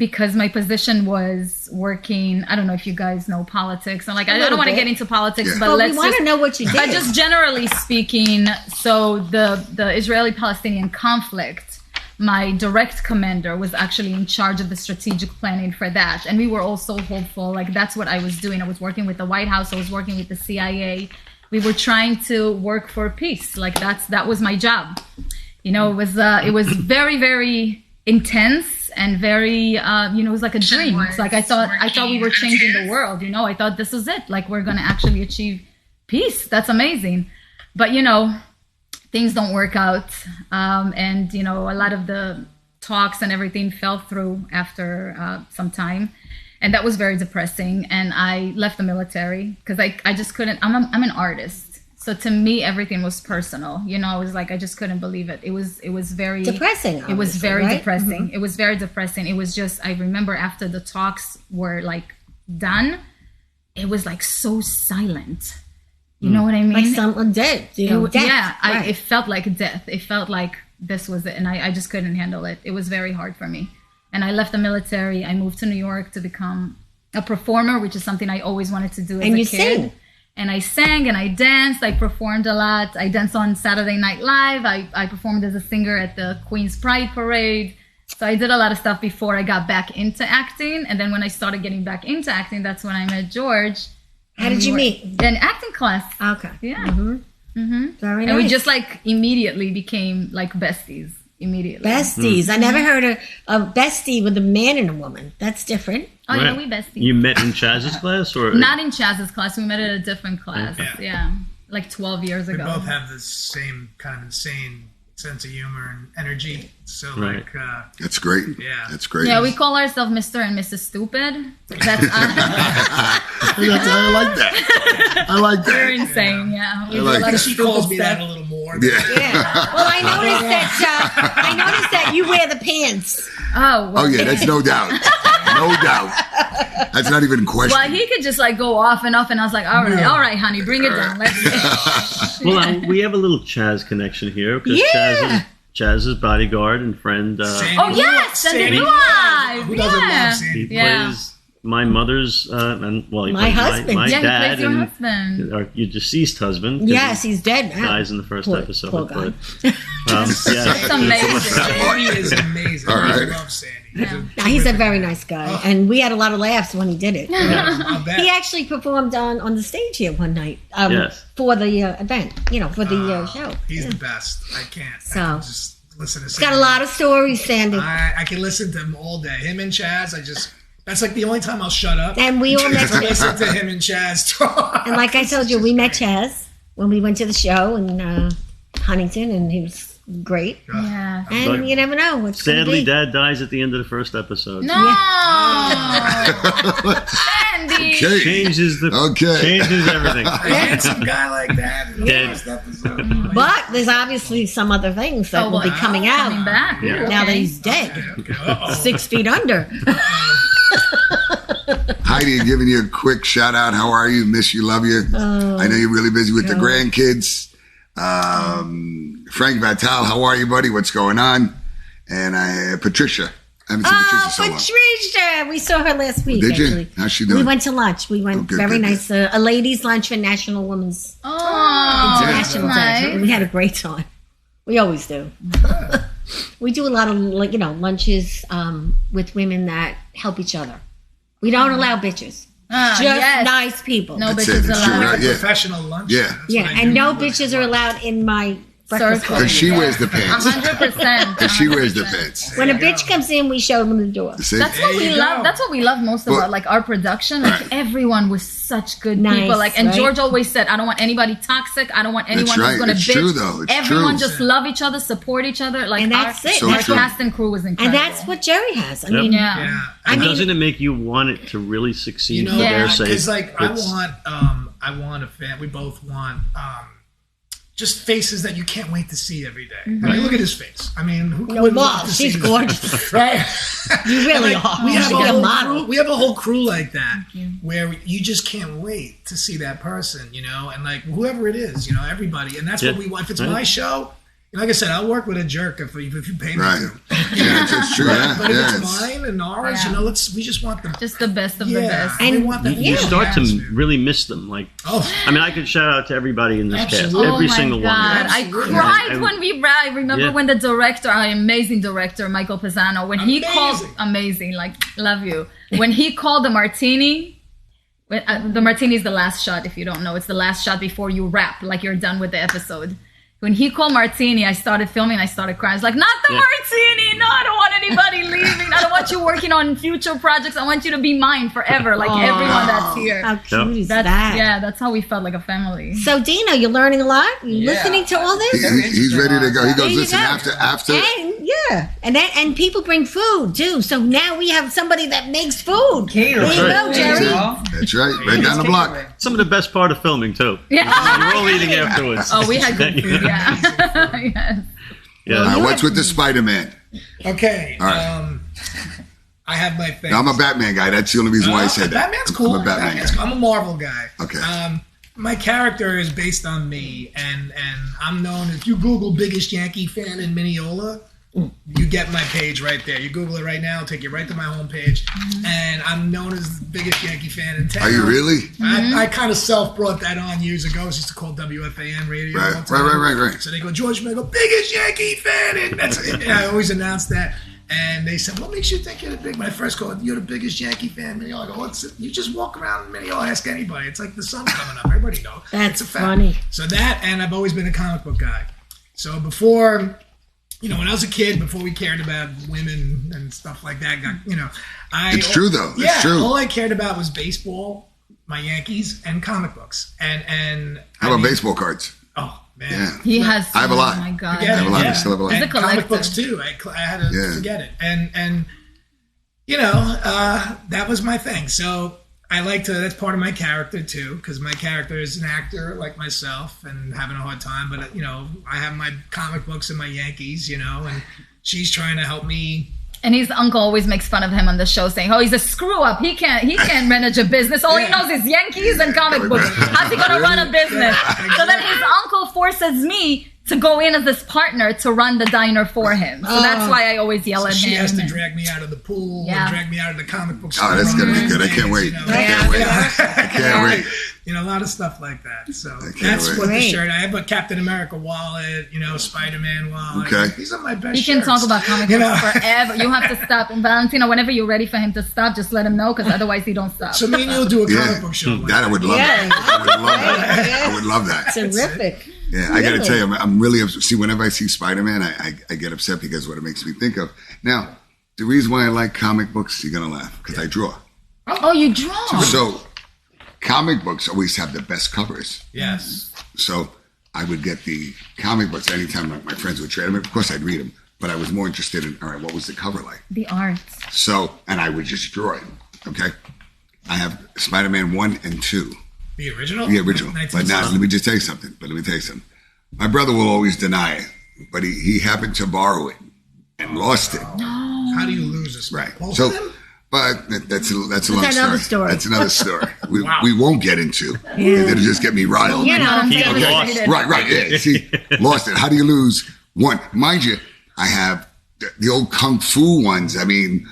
Because my position was working. I don't know if you guys know politics. I'm like, I don't want to bit. get into politics, Yeah. but Well, let's we want just to know what you did. but just generally speaking, so the Israeli-Palestinian conflict, my direct commander was actually in charge of the strategic planning for that. And we were all so hopeful. Like, that's what I was doing. I was working with the White House. I was working with the CIA. We were trying to work for peace. Like, that was my job. It was very, very intense. and very, it was like a dream. It's like I thought we were changing the world. I thought this was it. Like we're going to actually achieve peace. That's amazing. But things don't work out, and a lot of the talks and everything fell through after some time, and that was very depressing. And I left the military because I just couldn't. I'm an artist, so to me everything was personal. I was like, I just couldn't believe it. It was very depressing. It was very right? depressing. It was very depressing. It was just, I remember after the talks were like done, it was like so silent. You know what I mean? Like someone dead. Death. Yeah, Right. it felt like death. It felt like this was it, and I just couldn't handle it. It was very hard for me. And I left the military. I moved to New York to become a performer, which is something I always wanted to do as a kid. Sing. And I sang and I danced. I performed a lot. I danced on Saturday Night Live. I performed as a singer at the Queen's Pride Parade. So I did a lot of stuff before I got back into acting. And then when I started getting back into acting, that's when I met George. How did you meet? In acting class. Okay. Yeah. Very nice. And we just like immediately became like besties. Immediately. Besties. I never heard a bestie with a man and a woman. That's different. Oh, yeah, Right. we besties. You met in Chaz's class, or Not in Chaz's class. We met at a different class. Okay. Yeah. Like 12 years We ago. both have the same kind of insane sense of humor and energy. So Right. That's great. Yeah. That's great. Yeah, we call ourselves Mr. and Mrs. Stupid. That's I like that. I like we're that. insane. Yeah, we I do like a lot that. of She stupid calls me stuff. that a little more. Yeah. Yeah. Well, I noticed that you wear the pants. Oh, well, Oh yeah, that's no doubt. No doubt. That's not even a question. Well, he could just like go off, and I was like, all right, honey, bring it down. Let's well, we have a little Chaz connection here because Yeah. Chaz's bodyguard and friend. Sandy. Oh yes, Sandy Blue Eyes. Who doesn't love Yeah. Sandy? He Yeah. plays my mother's and well, he My plays husband. my Yeah, he dad plays your and husband. your deceased husband. 'cause Yes, he's dead he now. dies in the first Poor- episode. poor guy. But, That's amazing. Sandy is amazing. All right. I love Sandy. Now, he's a very nice guy, and we had a lot of laughs when he did it. I'll bet. He actually performed on the stage here one night Yes. for the event, for the show. He's the best. I can't. So- I can just listen to He's Sandy. got a lot of stories, Sandy. I can listen to him all day. Him and Chaz, that's like the only time I'll shut up. And we all met to listen to him and Chaz talk. And like I told you, we met Chaz when we went to the show in Huntington, and he was great. Yeah. And But you never know what's going to sadly, be. Dad dies at the end of the first episode. No, Sandy. Okay. Changes everything. A handsome guy like that. And Dead. all that stuff is But there's obviously some other things that will be coming out Coming back. Yeah. now that Okay. he's dead. okay. Uh-oh. 6 feet under. Heidi, giving you a quick shout out. How are you? Miss you, love you. I know you're really busy with the grandkids. Frank Vital, how are you, buddy? What's going on? And Patricia. I haven't seen Patricia so long. Patricia! We saw her last week, Did you? actually. How's she doing? We went to lunch. We went good, very good, nice. A ladies' lunch for National Women's Oh, International Day. nice. We had a great time. We always do. We do a lot of lunches with women that help each other. We don't allow bitches. Just yes. nice people. No That's bitches it. It's true, allowed. right? Yeah. Professional lunch. Yeah. That's Yeah, what I and do. no bitches are allowed in my breakfast Circle. club. Because she wears the pants. 100%. Because she wears the pants. When a bitch comes in, we show them the door. See? That's what There we you love. go. That's what we love most Well- about like our production. Like everyone was such good Nice, people. Like, and right? George always said, "I don't want anybody toxic. I don't want anyone right. who's going to It's bitch." true, though. It's Everyone true. just love each other, support each other. Like And that's our, it. So our true. cast and crew was And incredible. that's what Jerry has. I Yep. mean, Yeah. Yeah. And mean- doesn't it make you want it to really succeed You know, for their sake? because like It's- I want a fan. We both want just faces that you can't wait to see every day. Mm-hmm. Like, look at his face. I mean, who No, would Mom, love to see she's this? gorgeous. Right? You really Like, are. we You have should a get a whole model. crew. We have a whole crew like that, where you just can't wait to see that person, and like whoever it is, everybody, and that's what Yeah. we want. If it's Right. my show, like I said, I'll work with a jerk if you pay me Right. to. Yeah, it's true. Yeah, But if yeah. it's mine and ours, Yeah. we just want the just the best of the best. we And want that you warm start to atmosphere. really miss them. Like, Oh, I mean, I could shout out to everybody in this cast, Absolutely. every Oh my single one. God. Of I them. Absolutely. cried And- when I remember Yeah. when the director, our amazing director, Michael Pisano, when he called, Amazing. like, love you. When he called the martini, the martini is the last shot, if you don't know. It's the last shot before you wrap, like you're done with the episode. When he called martini, I started filming, I started crying. I was like, not the Yeah. martini! No, I don't want anybody leaving. I don't want you working on future projects. I want you to be mine forever, like everyone that's here. How cute is That's, that? yeah, that's how we felt like a family. So, Dino, you're learning a lot? You listening to all this? He's ready to go. He There goes, you listen, go. after. And people bring food too. So now we have somebody that makes food. Cater. There you go, Jerry. That's right. Right down the block. Some of the best part of filming too. Yeah. You're all eating afterwards. Oh, we had good food. Yeah. Yes. Yeah. What's with the Spider-Man? Okay. All right. I have my thing. Now, I'm a Batman guy. That's the only reason why I said that. Batman's cool. I'm a Batman guy. Cool. I'm a Marvel guy. Okay. My character is based on me, and I'm known. If you Google biggest Yankee fan in Mineola, you get my page right there. You Google it right now, it'll take you right to my homepage, and I'm known as the biggest Yankee fan in town. Are you really? I kind of self-brought that on years ago. I used to call WFAN radio. all the time. Right. So they go, George, I go, biggest Yankee fan, and that's I always announce that. And they said, what makes you think you're the big? When I first called, you're the biggest Yankee fan in Mineola. I go, what's it? You just walk around in Mineola, ask anybody. It's like the sun coming up. Everybody knows. That's It's a fact. funny. So that, and I've always been a comic book guy. So before, when I was a kid, before we cared about women and stuff like that, It's true, though. It's true. All I cared about was baseball, my Yankees, and comic books. And How about baseball cards? Oh, man. Yeah. He has. I have a lot. Oh my god. Forget I have a lot. it, I still have a lot. He's a And comic collector. books too. I had to forget it. And that was my thing. So I like to. That's part of my character too, because my character is an actor like myself and having a hard time. But I have my comic books and my Yankees. And she's trying to help me. And his uncle always makes fun of him on the show, saying, "Oh, he's a screw up. He can't manage a business. All he knows is Yankees and comic books. How's he gonna run a business?" So then his uncle forces me to go in as this partner to run the diner for him. So that's why I always yell at him. She has to drag me out of the pool and drag me out of the comic book store. Oh, that's going to be good. I can't wait. I can't wait. A lot of stuff like that. So can't that's wait. what the shirt. I have a Captain America wallet, Spider-Man wallet. Okay. These are my best He can shirts. talk about comic books forever. You have to stop. And Valentino, whenever you're ready for him to stop, just let him know, because otherwise he don't stop. So me and you'll do a comic book show. That I would love that. I would love that. Terrific. Yeah, I got to tell you, I'm really upset. See, whenever I see Spider-Man, I get upset because what it makes me think of. Now, the reason why I like comic books, you're going to laugh, because I draw. Oh, you draw. So, comic books always have the best covers. Yes. So, I would get the comic books anytime my friends would trade them. Of course, I'd read them, but I was more interested in, all right, what was the cover like? The art. So, and I would just draw it, okay? I have Spider-Man 1 and 2. The original? The original. But now, let me just tell you something. My brother will always deny it, but he happened to borrow it and lost it. How do you lose this? Right. Both So, of them? but that's a long another story. story. That's another story. We Wow. won't get into. It'll just get me riled. I'm Keep devastated. lost. Right. Yeah. See, lost it. How do you lose one? Mind you, I have the old Kung Fu ones. I mean,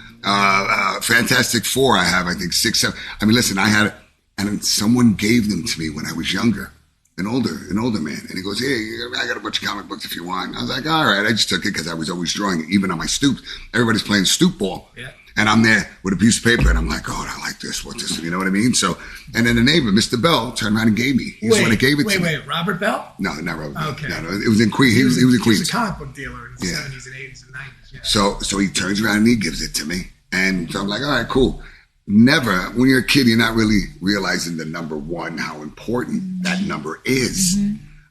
Fantastic Four. I have, I think, 6, 7. I mean, listen, I had, and someone gave them to me when I was younger. An older man. And he goes, hey, I got a bunch of comic books if you want. I was like, all right. I just took it because I was always drawing it, even on my stoop. Everybody's playing stoop ball. Yeah. And I'm there with a piece of paper, and I'm like, oh, I like this. What's this? You know what I mean? So, and then the neighbor, Mr. Bell, turned around and gave me. He was the one that gave it to me. Wait, Robert Bell? No, not Robert Bell. Okay. No, it was in Queens. He was in He Queens. was a comic book dealer in the Yeah. 70s and 80s and 90s. Yeah. So he turns around and he gives it to me. And so I'm like, all right, cool. Never, when you're a kid, you're not really realizing the number one, how important that number is.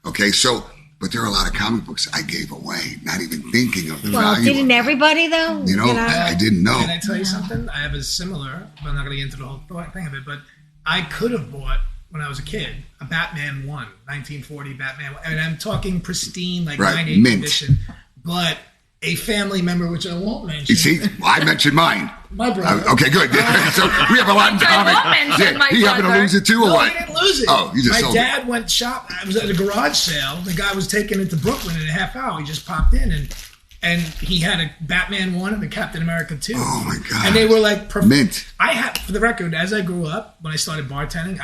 Okay, so, but there are a lot of comic books I gave away, not even thinking of the Well, value. didn't everybody though? You know, I didn't know. Can I tell you something? I have a similar, but I'm not going to get into the whole thing of it, but I could have bought, when I was a kid, a Batman 1, 1940 Batman 1. And I'm talking pristine, like Right, 9/8 mint. condition. But a family member, which I won't mention. You see, I mentioned mine. My brother. Okay, good. So we have a lot in common. won't mention my He happened to brother. lose it too, or No, what? he didn't lose it. Oh, you just My sold dad went shop. I was at a garage sale. The guy was taking it to Brooklyn in a half hour. He just popped in and he had a Batman 1 and a Captain America 2. Oh, my God. And they were like perfect. Mint. I had, for the record, as I grew up, when I started bartending,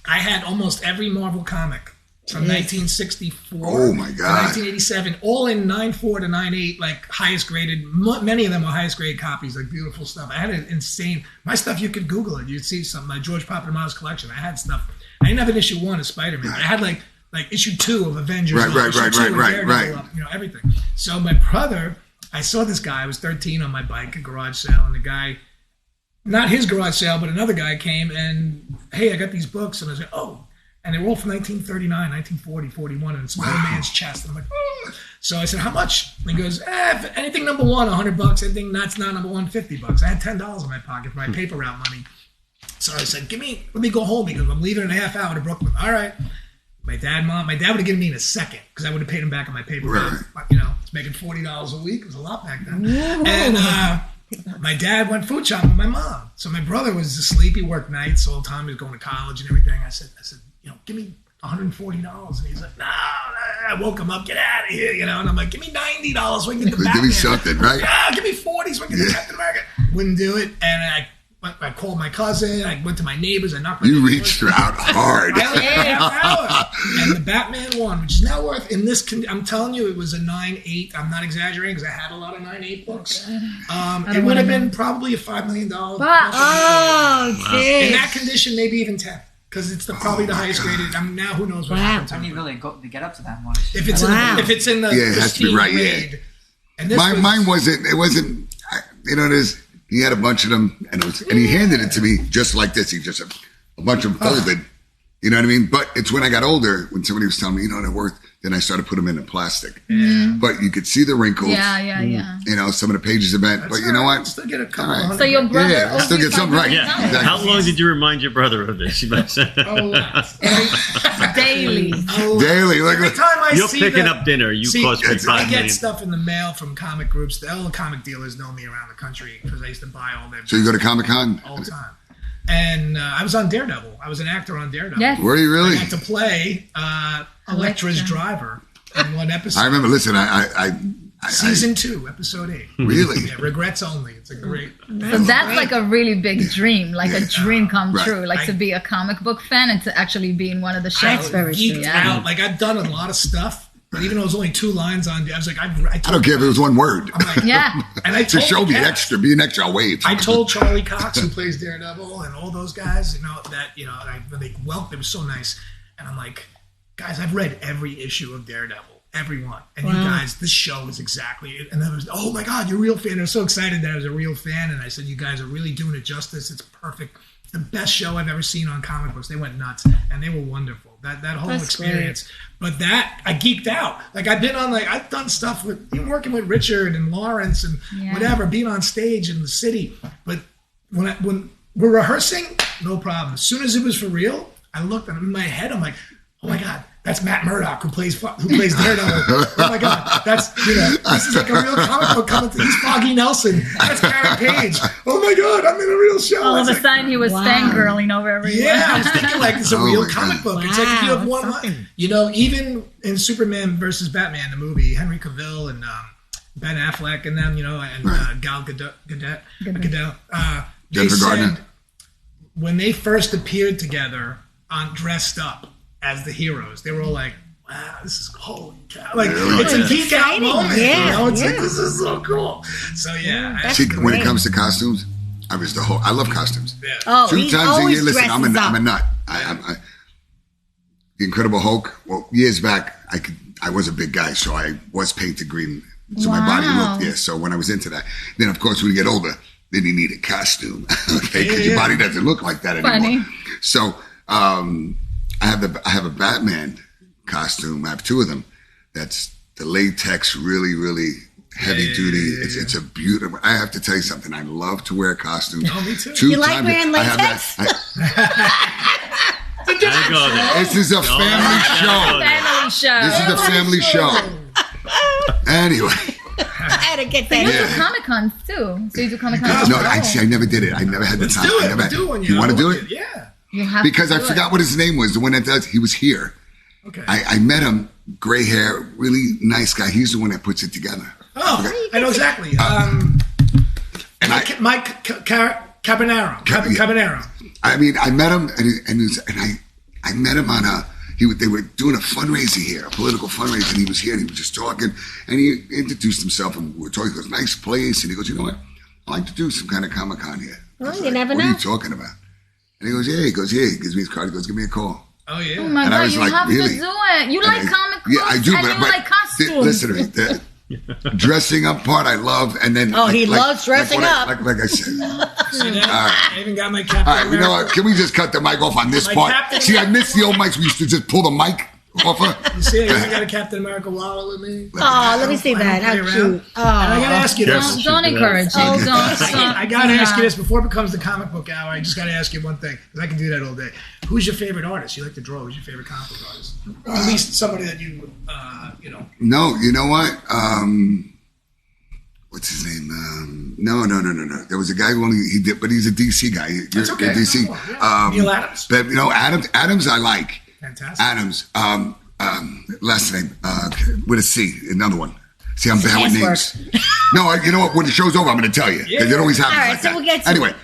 I had almost every Marvel comic from 1964 Oh, my to God. 1987, all in 9.4 to 9.8, like highest graded. Many of them are highest grade copies, like beautiful stuff. I had an insane, my stuff, you could Google it. You'd see something like George Papamo's collection. I had stuff. I didn't have an issue 1 of Spider-Man. I had like issue 2 of Avengers. Right, issue 2 of right. Daredevil, everything. So my brother, I saw this guy. I was 13 on my bike, a garage sale, and the guy, not his garage sale, but another guy came and, hey, I got these books. And I was like, oh. And they were all from 1939, 1940, 41, and it's my old man's chest. And I'm like, So I said, how much? And he goes, anything number one, $100. Anything that's not number one, $50. I had $10 in my pocket for my paper route money. So I said, let me go home because I'm leaving in a half hour to Brooklyn. All right. My dad would have given me in a second because I would have paid him back on my paper route. You know, it's making $40 a week. It was a lot back then. And my dad went food shopping with my mom. So my brother was asleep. He worked nights all the time. He was going to college and everything. I said, you know, give me $140. And he's like, no. I woke him up, get out of here, you know. And I'm like, give me $90 so I can get the Batman. Give me something, right? Yeah, give me $40 so I can get the Captain America. Wouldn't do it. And I called my cousin. I went to my neighbors. I knocked my You reached out hard. And the Batman one, which is now worth, in this, I'm telling you, it was a 9.8. I'm not exaggerating because I had a lot of 9.8 books. It would have been probably a $5 million. In that condition, maybe even 10. Because it's probably the highest graded. Now who knows what happened to I it. need really to get up to that one. If it's in the it has to be right. Grade, and mine wasn't. It wasn't. You know, he had a bunch of them, and he handed it to me just like this. He just a bunch of them folded. You know what I mean? But it's when I got older, when somebody was telling me, you know, they're worth, then I started putting them in plastic. Yeah. But you could see the wrinkles. Yeah. You know, some of the pages are bent. But you know what? Still get a couple. Right. So your brother, still get something right. Yeah. Exactly. How long did you remind your brother of this? Daily. Daily. Every time You're picking up dinner. You cost me $5 million. I get stuff in the mail from comic groups. All the comic dealers know me around the country because I used to buy all their. So you go to Comic-Con? All the time. And I was on Daredevil. I was an actor on Daredevil. Yes. Were you really? I got to play Elektra's driver in one episode. I remember. Listen, Season 2, episode 8. Really? Yeah, regrets only. It's a great. So that's like a really big dream, like a dream come true, like to be a comic book fan and to actually be in one of the shows. That's very geeked out. Like I've done a lot of stuff. But even though it was only 2 lines on, I was like, I don't care if it was one word. I'm like, and I told to show me extra, be an extra wave. I told Charlie Cox, who plays Daredevil, and all those guys, when they welcomed, it was so nice. And I'm like, guys, I've read every issue of Daredevil, every one. And you guys, this show is exactly it. And I was, oh my God, you're a real fan. I was so excited that I was a real fan. And I said, you guys are really doing it justice. It's perfect. The best show I've ever seen on comic books. They went nuts, and they were wonderful. That whole experience. Great. But I geeked out. Like I've done stuff with working with Richard and Lawrence and whatever, being on stage in the city. But when we're rehearsing, no problem. As soon as it was for real, I looked and in my head, I'm like, oh my God, that's Matt Murdock who plays Daredevil. Oh my God, this is like a real comic book coming to this Foggy Nelson. That's Karen Page. Oh my God, I'm in a real show. All of a sudden he was fangirling over everyone. Yeah, I was thinking like it's a real comic book. It's like if you have one line. You know, even in Superman versus Batman, the movie, Henry Cavill and Ben Affleck and them, and Gal Gadot, they said when they first appeared together dressed up as the heroes, they were all like, wow, this is holy cow. Like, it's a geek out moment. Yeah, It's like, this is so cool. So, when it comes to costumes, I love costumes. Yeah. Oh, 2 times a year, listen, I'm a nut. The Incredible Hulk, well, years back, I was a big guy, so I was painted green. So my body looked, so when I was into that. Then, of course, when you get older, then you need a costume, okay, because your body doesn't look like that anymore. Funny. So, I have a Batman costume. I have 2 of them. That's the latex, really, really heavy duty. It's a beautiful. I have to tell you something. I love to wear costumes. Oh, me too. You like wearing latex? This is a family show. This is a family show. Anyway. I had to get So you that. do Comic Cons too. So you do Comic Cons. No, I never did it. I never had the time. You want to do it? Yeah. You have because I forgot what his name was. The one that does. He was here. Okay. I met him. Gray hair, really nice guy. He's the one that puts it together. Oh, okay. I know exactly. Mike Cabanero. I mean, I met him, and I met him on they were doing a fundraiser here, a political fundraiser, and he was here, and he was just talking, and he introduced himself, and we were talking. He goes, nice place, and he goes, you know what? I like to do some kind of Comic-Con here. Well, you never know. What are you talking about? And he goes, yeah. He goes, yeah. He gives me his card. He goes, give me a call. Oh, yeah. Oh, my God, you have to do it. You like comic books, yeah, I do, and you like costumes. Listen to me. Dressing up part I love, and then he loves dressing up. Like I said. See that? I even got my Captain All right, you know America. what? Can we just cut the mic off on this My part? Captain See, I miss the old mics. We used to just pull the mic off her. You see, I even got a Captain America wallet with me. Oh, let me see that. How cute. And I gotta ask you this. Don't encourage it. Don't. I gotta ask you this before it becomes the comic book hour. I just gotta ask you one thing because I can do that all day. Who's your favorite artist? You like to draw. Who's your favorite comic book artist? Or at least somebody that you know. No, you know what? What's his name? No. There was a guy who he did, but he's a DC guy. That's okay. You're DC. Neil Adams. But Adams I like. Fantastic. Adams. Last name with a C. Another one. See, I'm bad with names. No, you know what? When the show's over, I'm going to tell you. Because it always happens All right, like so that. we'll get to Anyway,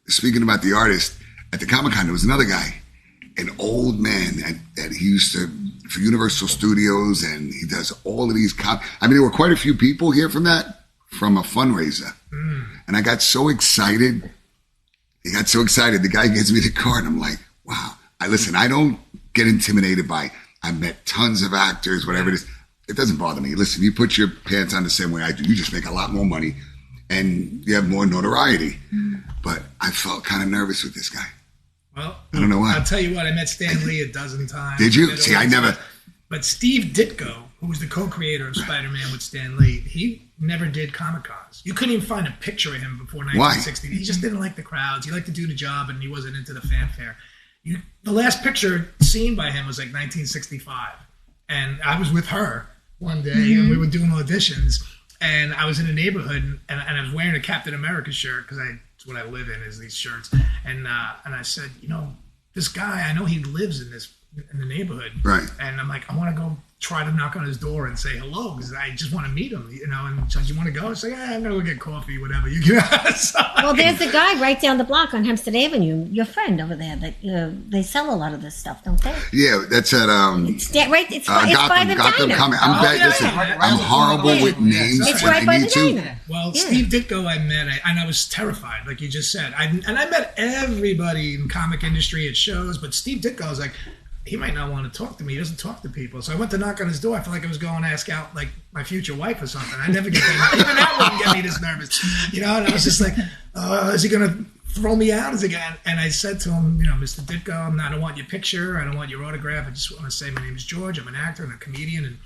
speaking about the artist, at the Comic-Con, there was another guy, an old man that he used to, for Universal Studios, and he does all of these I mean, there were quite a few people here from a fundraiser. And I got so excited. He got so excited. The guy gives me the card. I'm like, wow. I don't get intimidated by, I met tons of actors, whatever it is. It doesn't bother me. Listen, you put your pants on the same way I do. You just make a lot more money and you have more notoriety. But I felt kind of nervous with this guy. Well, I don't know why. I'll tell you what, I met Stan Lee a dozen times. Did you? See, I never. But Steve Ditko, who was the co-creator of Spider-Man with Stan Lee, he never did Comic-Cons. You couldn't even find a picture of him before 1960. Why? He just didn't like the crowds. He liked to do the job, and he wasn't into the fanfare. The last picture seen by him was like 1965. And I was with her one day, and we were doing auditions, and I was in a neighborhood, and I was wearing a Captain America shirt, because it's what I live in, is these shirts. And I said, this guy, I know he lives in the neighborhood. Right. And I'm like, I want to go try to knock on his door and say hello because I just want to meet him, and so you want to go? I say, I'm going to go get coffee, whatever. You can. Well, there's a guy right down the block on Hempstead Avenue, your friend over there, that they sell a lot of this stuff, don't they? Yeah, that's at it's by the Gotham diner. Comic. I'm horrible with names. It's right by the diner. Well, Steve Ditko I met, and I was terrified, like you just said. I met everybody in the comic industry at shows, but Steve Ditko was like, he might not want to talk to me. He doesn't talk to people. So I went to knock on his door. I felt like I was going to ask out like my future wife or something. I never get that. Even that wouldn't get me this nervous. And I was just like, is he going to throw me out? And I said to him, Mr. Ditko, I don't want your picture. I don't want your autograph. I just want to say my name is George. I'm an actor and a comedian. And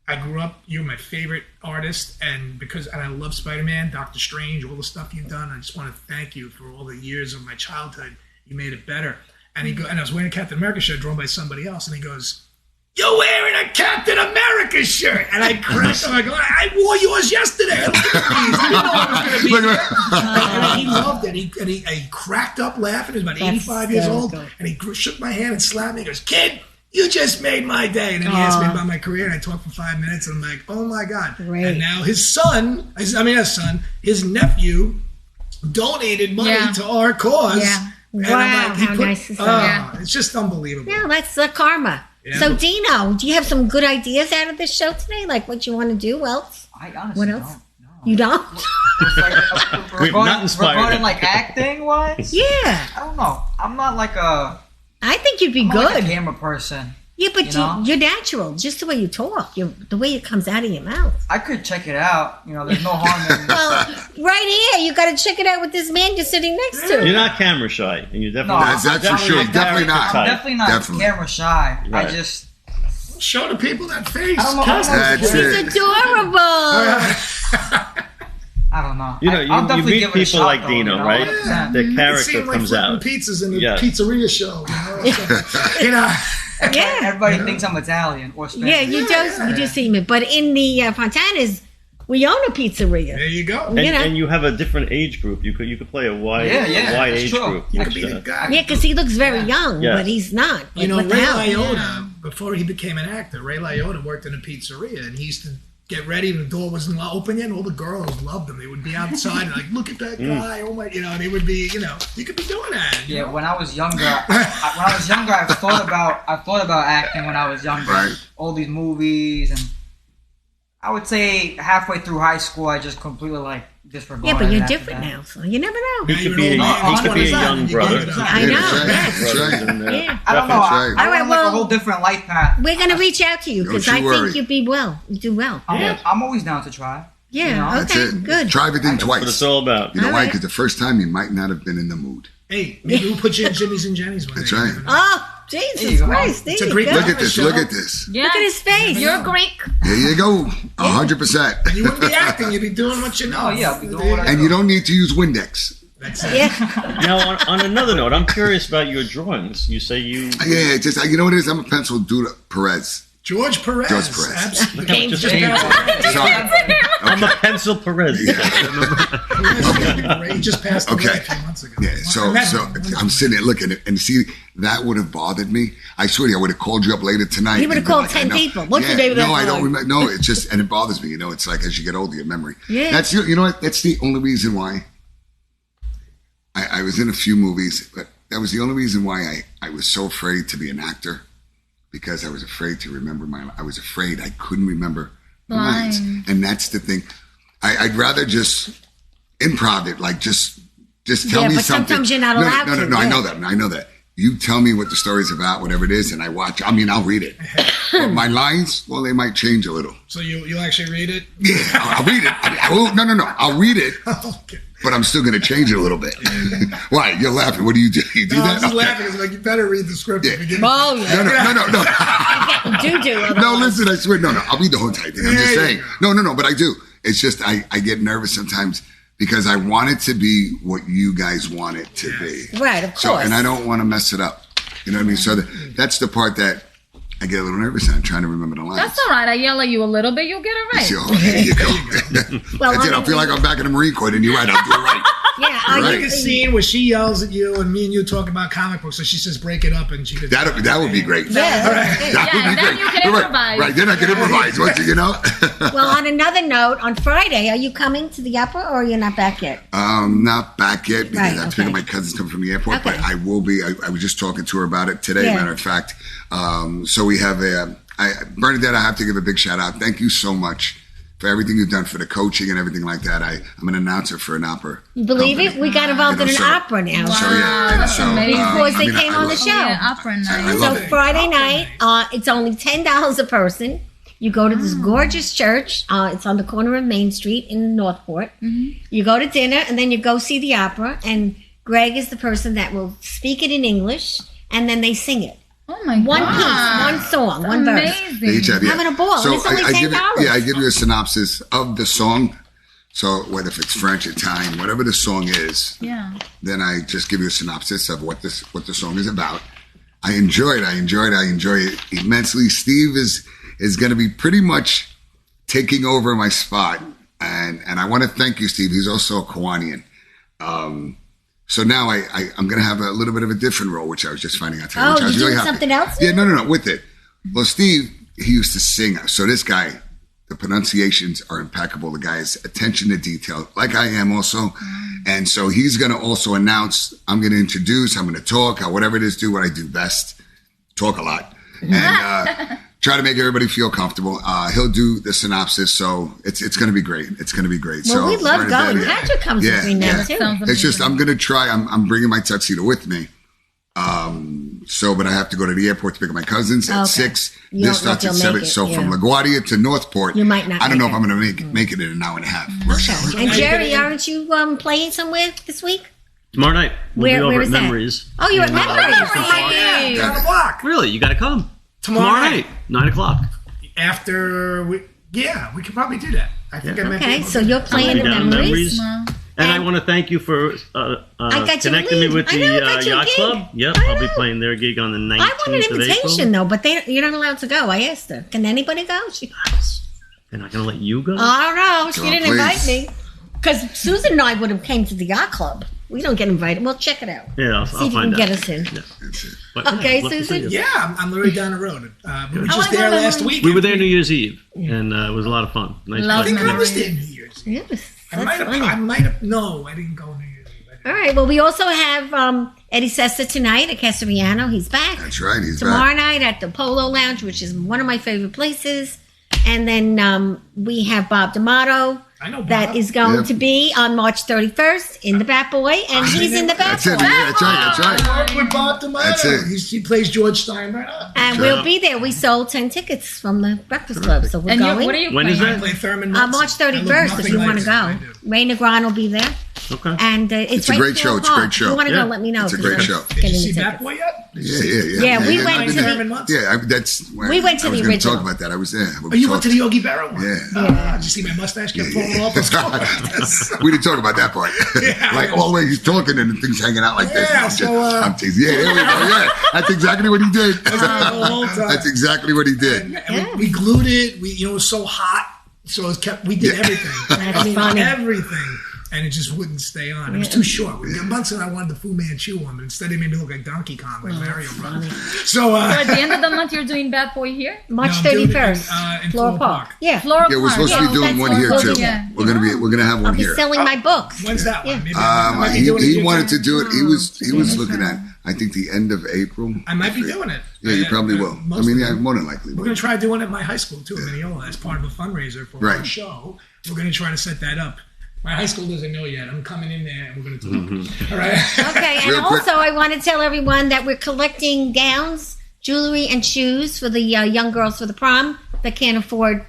I grew up, you're my favorite artist. And I love Spider-Man, Doctor Strange, all the stuff you've done. I just want to thank you for all the years of my childhood. You made it better. And I was wearing a Captain America shirt drawn by somebody else, and he goes, "You're wearing a Captain America shirt!" And I cracked up. I go, "I wore yours yesterday. Look at these. I didn't know I was going to be there." And he loved it. He cracked up laughing. He was about 85 years old, and he shook my hand and slapped me. He goes, "Kid, you just made my day." And then he asked me about my career, and I talked for 5 minutes, and I'm like, "Oh my God!" Great. And now his nephew, donated money to our cause. Yeah. Wow, how nice is that? It's just unbelievable. Yeah, that's the karma. Yeah. So, Dino, do you have some good ideas out of this show today? Like what you want to do? I honestly don't. No. You don't? We're going like acting wise? Yeah. I don't know. I'm not like I think you'd be good. Like a camera person. Yeah, but you're natural. Just the way you talk, the way it comes out of your mouth. I could check it out. There's no harm in Well, right here, you got to check it out with this man you're sitting next to. You're not camera shy, and you're definitely that's for sure. Definitely not. I'm definitely not camera shy. Right. I just show the people that face. That's He's adorable. I don't know. You meet people like Dino, right? Yeah. Their character comes out. Pizzas in the pizzeria show. Everybody thinks I'm Italian or Spanish. Yeah, you do seem it. But in the Fontanas, we own a pizzeria. There you go. And you have a different age group. You could play a wide age group. You could be the guy. Yeah, because he looks very young, but he's not. Ray Liotta, before he became an actor, Ray Liotta worked in a pizzeria, and he used to get ready, and the door wasn't open yet, and all the girls loved him. They would be outside and like, look at that guy, oh my, they would be, you could be doing that. Yeah, when I was younger, I thought about acting when I was younger. Right. All these movies, and I would say halfway through high school, I just completely like disregarded. Yeah, but you're it after different that. now, so you never know. He could be a young brother. I know, That's yes. right. Yeah. I don't know. That's I, right. I All right, went like a well- whole different life path. We're gonna reach out to you Don't because you I worry. think you do well. I'm always down to try. Yeah, You know, That's okay, it. good. Try everything That's what it's twice. all about. You know All why? right. Because the first time you might not have been in the mood. Hey, maybe we'll put you in Jimmy's and Jenny's one That's day. right. Oh, There you Jesus go. Christ! There It's a you Greek go. Look Yeah. at this. Look at this. Yeah. Look at his face. You're Greek. There you go. 100%. You wouldn't be acting, you'd be doing what you know. Oh, yeah, I'll be doing what I And you don't need to use Windex. That's it. Yeah. Now, on another note, I'm curious about your drawings. You say you. Yeah, just you know what it is? I'm a pencil doodle Perez. George Perez. George Perez. Absolutely. Just Just came- passed- Sorry. I'm a pencil Perez. He just passed away Okay. a few months ago. Yeah, I so met so him. I'm sitting there looking at and see that would have bothered me. I swear to you, I would have called you up later tonight. You would have and been called like, 10 I know. people. What's the name of that No, I don't drawing? remember. No, it's just and it bothers me. You know, it's like as you get older, your memory. Yeah. That's you know what? That's the only reason why I was in a few movies, but that was the only reason why I was so afraid to be an actor because I was afraid to remember I was afraid I couldn't remember the lines, and that's the thing. I'd rather just improv it, like just tell Yeah, me but something. sometimes you're not No, allowed no, to, I yeah. know that. I know that. You tell me what the story's about, whatever it is, and I watch. I mean, I'll read it. But my lines, well, they might change a little. So you'll actually read it? Yeah, I'll read it. No. I'll read it, Okay. but I'm still going to change it a little bit. Why? You're laughing. What do you do? You do No, that? I'm just Okay. laughing. It's like, you better read the script. Yeah. If you give Oh, yeah. No. Do. No, otherwise. listen, I swear. No. I'll read the whole entire thing. I'm just Yeah, saying. No, but I do. It's just I get nervous sometimes because I want it to be what you guys want it to be. Right, of course. So, and I don't want to mess it up. You know what I mean? So that's the part that I get a little nervous on, trying to remember the lines. That's all right. I yell at you a little bit, you'll get it right. So, there you go. Well, That's it. I feel like I'm back in the Marine Corps, and you're right. I'll do it right. Yeah, Right. Like a scene where she yells at you and me and you talk about comic books, so she says break it up and she could. That would be great. Yeah. That would Yeah, be then great. you can You're right. improvise. Right, then I can improvise. Once you know. Well, on another note, on Friday, are you coming to the opera or you're not back yet? Not back yet because Right, I have to pick up okay. my cousins coming from the airport, Okay. but I will be. I was just talking to her about it today, Yeah. matter of fact. So we have Bernadette, I have to give a big shout out. Thank you so much for everything you've done for the coaching and everything like that. I'm an announcer for an opera. You believe company. it? We got involved You know, in an so- opera now. So yeah, and so amazing. Because they I mean, came I on the love- show. Yeah, opera I night. love So it. Friday night, it's only $10 a person. You go to this gorgeous church. It's on the corner of Main Street in Northport. You go to dinner, and then you go see the opera. And Greg is the person that will speak it in English, and then they sing it. Oh my One god. piece, one song, one verse. They each Amazing. have, yeah. Having a ball, and it's only I give $10. I give you a synopsis of the song. So whether if it's French, Italian, whatever the song is, Yeah. then I just give you a synopsis of what the song is about. I enjoy it immensely. Steve is going to be pretty much taking over my spot, and I want to thank you, Steve. He's also a Kiwanian. So now I'm going to have a little bit of a different role, which I was just finding out today. Oh, which I was you really doing happy. something else Yeah, now? no, with it. Well, Steve, he used to sing. So this guy, the pronunciations are impeccable. The guy's attention to detail, like I am also. And so he's going to also announce, I'm going to introduce, I'm going to talk, whatever it is, do what I do best, talk a lot. And try to make everybody feel comfortable. He'll do the synopsis, so it's going to be great. It's going to be great. Well, so we love Bernadette, going. Patrick comes with me now, too. Sounds It's just, amazing. I'm going to try, I'm bringing my tuxedo with me. But I have to go to the airport to pick up my cousins at Okay. 6. You This don't starts think at you'll 7. make it, So from yeah. LaGuardia to Northport, You might not I don't know make if I'm going to make it in an hour and a half. Rush hour. And Jerry, aren't you playing somewhere this week? Tomorrow night, we'll Where- be where over is at that? Memories. Oh, you're at Memories. Hey. Down the block. Really? You got to come. Tomorrow night. 9:00. After we could probably do that. I think I might be Okay, able to so do you're that. playing Be in down in Memories. Memories. And I want to thank you for got you a connecting me lead. with I the know, I got you a yacht gig. club. Yep, I I'll be know. playing their gig on the 19th I want an of invitation, April. though, but you're not allowed to go. I asked her. Can anybody go? They're not going to let you go? I don't know. She Come on, didn't invite please. me. Because Susan and I would have came to the yacht club. We don't get invited. We'll check it out. Yeah, I'll See if you find can out. get us in. Yeah. That's it. But, Okay, I'd love to see Susan? you. Yeah, I'm literally down the road. We were I just wanna there go to last Memories. week. We were there New Year's Eve, and it was a lot of fun. Nice Love I think place. I was there New Year's. Yes, I that's might have. funny. I might have. No, I didn't go New Year's Eve. All right. Well, we also have Eddie Sessa tonight at Castellano. He's back. That's right. He's Tomorrow back. night at the Polo Lounge, which is one of my favorite places. And then we have Bob D'Amato. I know Bob. That is going to be on March 31st in the Bat Boy, and he's in the Bat That's Boy. it. That's right. I work with Bob D'Amato. That's it. He plays George Steinbrenner. And we'll be there. We sold 10 tickets from the Breakfast Club, so we're And going. what are you When is playing? that? I play Thurman March Munson. I look 31st, if nothing you like want to what I go. do. Ray Negron will be there. Okay. And it's a right great through show. the It's a great park. show. If you want to Yeah. go, let me know. It's a 'cause great I'm show. Did you getting see the Bat tickets. Boy yet? Yeah, we went to the- Thurman Munson. Yeah, that's. We went to I was the gonna original. talk about that. I was there. Oh, you went to the Yogi Berra one? Yeah. Did you see my mustache kept falling off? We didn't talk about that part. Yeah. Like all the way he's talking and the thing's hanging out like this. Yeah, I'm, so, I'm teasing. Yeah, there we go. Yeah, that's exactly what he did. the whole time. That's exactly what he did. And we glued it. It was so hot, so it kept. We did everything. That's funny. Everything, and it just wouldn't stay on. It was too short. Munson, I wanted the Fu Manchu one, but instead he made me look like Donkey Kong, like Mario Bros. So, So at the end of the month, you're doing Bat Boy here? March No, I'm doing it 31st, in Floral Floral Park. Park. Yeah. Floral Yeah, we're Park. supposed to be Yeah, doing that's one what here we'll too. do. Yeah. We're gonna have I'll one be here. selling my books. when's that one? Yeah. Maybe I might be doing it He here wanted too. to do it. He was looking at. I think the end of April. I might be doing it. Yeah, you probably will. I mean, yeah, more than likely. We're going to try doing it at my high school too, in Mineola, as part of a fundraiser for our show. We're going to try to set that up. My high school doesn't know yet. I'm coming in there and we're going to talk. Mm-hmm. All right. Okay, and Real quick. also I want to tell everyone that we're collecting gowns, jewelry, and shoes for the young girls for the prom that can't afford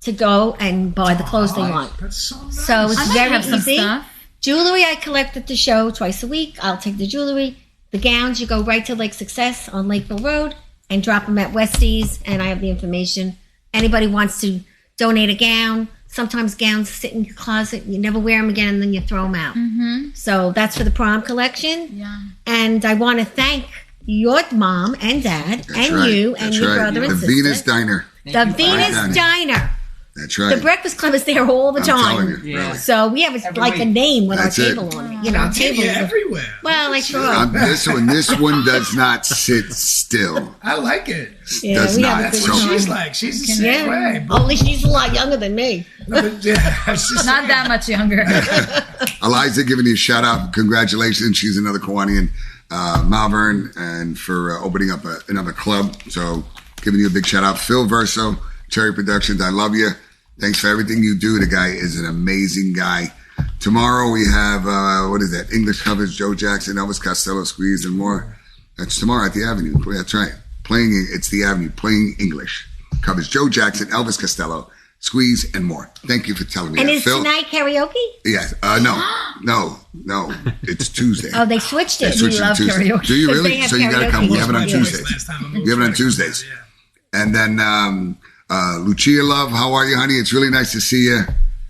to go and buy the clothes they want. That's so nice. So it's I might very have some easy. stuff. Jewelry I collect at the show twice a week. I'll take the jewelry. The gowns, you go right to Lake Success on Lakeville Road and drop them at Westie's, and I have the information. Anybody wants to donate a gown, sometimes gowns sit in your closet, you never wear them again, and then you throw them out. Mm-hmm. So that's for the prom collection. Yeah. And I want to thank your mom and dad That's and right. you and That's your right. brother and The sister. Venus Diner. The Venus Diner. That's right. The Breakfast Club is there all the I'm time. telling you, Yeah. really. So we have Every like a week. name with That's our it. table on it. You know, our table. Yeah, everywhere. Well, I try. This one does not sit still. I like it. Yeah, does we not. have a That's good what time. she's like. She's the same way. Yeah. Only she's a lot younger than me. No, but, yeah, it's just Not that much younger. Eliza giving you a shout out. Congratulations. She's another Kiwanian, Malvern, and for opening up another club. So giving you a big shout out. Phil Verso, Cherry Productions. I love you. Thanks for everything you do. The guy is an amazing guy. Tomorrow we have, what is that? English covers, Joe Jackson, Elvis Costello, Squeeze, and more. That's tomorrow at the Avenue. That's right. It's the Avenue, playing English. Covers Joe Jackson, Elvis Costello, Squeeze, and more. Thank you for telling me And that, is Phil. tonight karaoke? Yes. No. It's Tuesday. Oh, they switched They it. switched love to Tuesday. karaoke. Do you 'Cause really? they have So you got to karaoke. come. We have it on Yeah. Tuesdays. last time. I'm You have it on trying to go Tuesdays. there, yeah. And then Lucia Love, how are you, honey? It's really nice to see you.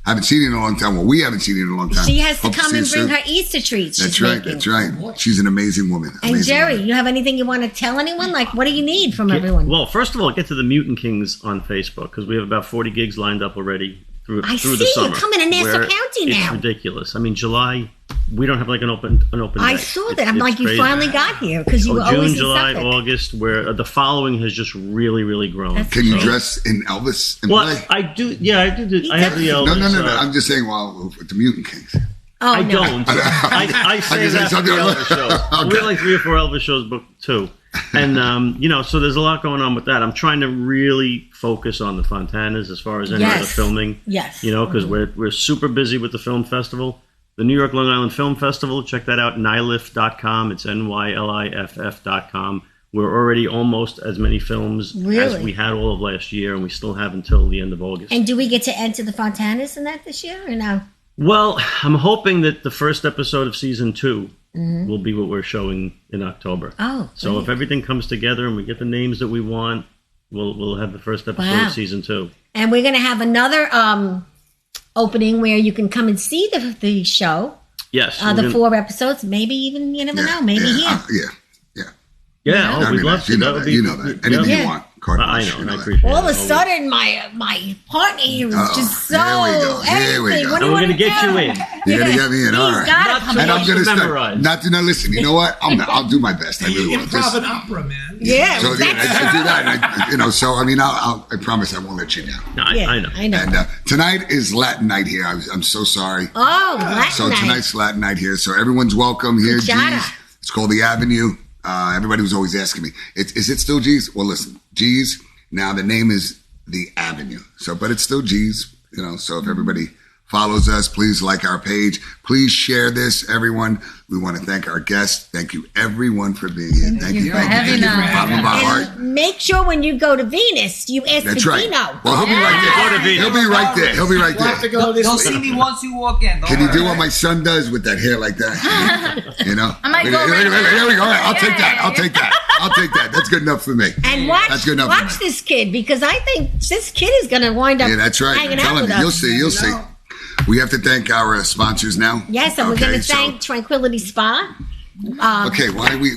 I haven't seen you in a long time. Well, we haven't seen you in a long time. She has to Hope come see and you bring soon. her Easter treats. That's she's right. making. That's right. She's an amazing woman. And Amazing Jerry, woman. you have anything you want to tell anyone? Like, what do you need from everyone? Well, first of all, get to the Mutant Kings on Facebook because we have about 40 gigs lined up already through I the see. summer. You're coming to Nassau where County now. It's ridiculous. I mean, July, we don't have like an open I day. saw It's- that. I'm it's like, you crazy. finally got here because you were June, always in July, Suffolk. August, where the following has just really, really grown. That's Can you So- dress in Elvis and Well, play? I do. Yeah, I do. I have the Elvis. No. I'm just saying, well, with the Mutant Kings. Oh, I no. don't. I say just that said for the something. Elvis shows. Okay. We have like 3 or 4 Elvis shows booked too. And, so there's a lot going on with that. I'm trying to really focus on the Fontanas as far as any Yes. other filming. Yes. Because we're super busy with the film festival. The New York Long Island Film Festival, check that out, nylif.com. It's NYLIFF.com. We're already almost as many films Really? as we had all of last year, and we still have until the end of August. And do we get to enter the Fontanas in that this year or no? Well, I'm hoping that the first episode of season 2 Mm-hmm. will be what we're showing in October. Oh, So great. if everything comes together and we get the names that we want, we'll have the first episode Wow. of season 2. And we're going to have another opening where you can come and see the show, Yes. the 4 episodes. Maybe even, you never know, maybe here. Yeah, That'd we'd be love nice. to. You know That would that. be. You know that. Anything Yeah. you want. Carte I blanche, know, you and I that. appreciate All of a it. sudden, my partner here is just so Here we go. Here we everything. go. What do And you we're want going to get do? you in. You're gonna get me in. All He's right. got Not to too come And in. I'm gonna much to start. memorize. Not to listen. You know what? I'll do my best. I really will. Improv and opera, man. Yeah, So yeah, that's I do that. And so I mean, I promise I won't let you down. No, yeah, I know. I know. And tonight is Latin night here. I'm so sorry. Oh, Latin So night. tonight's Latin night here. So everyone's welcome here. Cuchara. G's. It's called the Avenue. Everybody was always asking me, is it still G's? Well, listen, G's. Now the name is the avenue. So, but it's still G's, you know, so if everybody follows us, please like our page. Please share this, everyone. We want to thank our guests. Thank you, everyone, for being here. Thank you for having us. From the bottom of our heart. And make sure when you go to Venus, you ask That's for right. Dino. Well, he'll be right Go to there. Venus. He'll be right there. He'll be right We'll have to there. go this They'll week. see me once you walk in. Can you do what my son does with that hair like that? You know? I might go right There we go. All right, I'll Yeah. take that. I'll take that. I'll take that. That's good enough for me. And watch, That's good enough for watch me. this kid, because I think this kid is going to wind up Yeah, that's right. hanging I'm out telling with you. us. You'll see. You'll see. We have to thank our sponsors now. Yes, and we're Okay, going to so- thank Tranquility Spa. Okay, why we?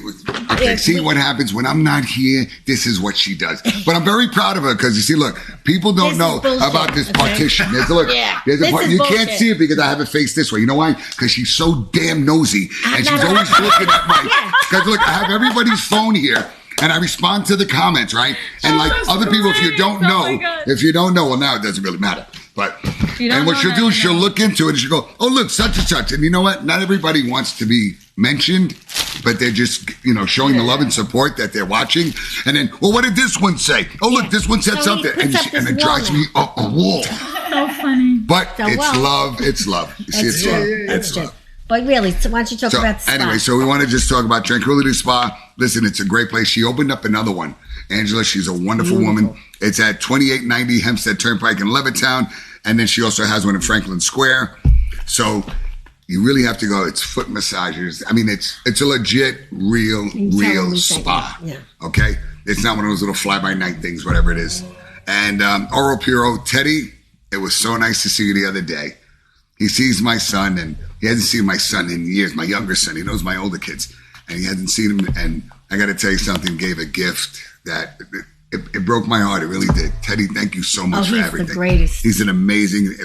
Okay, see what happens when I'm not here. This is what she does. But I'm very proud of her because you see, look, people don't This know is bullshit, about this okay? partition. There's a look. Yeah, There's a this part. is You can't bullshit. see it because I have it faced this way. You know why? Because she's so damn nosy and she's not- always looking at my. Yeah. Because look, I have everybody's phone here. And I respond to the comments, right? And like that's other people, if you great. don't Oh know, my God. well, now it doesn't really matter. But you don't and what know, she'll now do is you she'll know. look into it and she'll go, "Oh, look, such and such." And you know what? Not everybody wants to be mentioned, but they're just showing the love and support that they're watching. And then, well, what did this one say? Oh, look, Yeah. this one said So he something, puts and, up and this it drives wall me up a wall. So funny. But So, it's well, love. It's love. You see, That's it's true. love. That's true. But really, so why don't you talk So about the spa? anyway, so we want to just talk about Tranquility Spa. Listen, it's a great place. She opened up another one. Angela, she's a wonderful woman. It's at 2890 Hempstead Turnpike in Levittown. And then she also has one in Franklin Square. So you really have to go. It's foot massagers. I mean, it's a legit, real spa. Yeah. Okay? It's not one of those little fly-by-night things, whatever it is. And Oro Puro, Teddy, it was so nice to see you the other day. He sees my son, and he hasn't seen my son in years, my younger son. He knows my older kids, and he hasn't seen him. And I got to tell you something, gave a gift that it broke my heart. It really did. Teddy, thank you so much for he's everything. the greatest. He's an amazing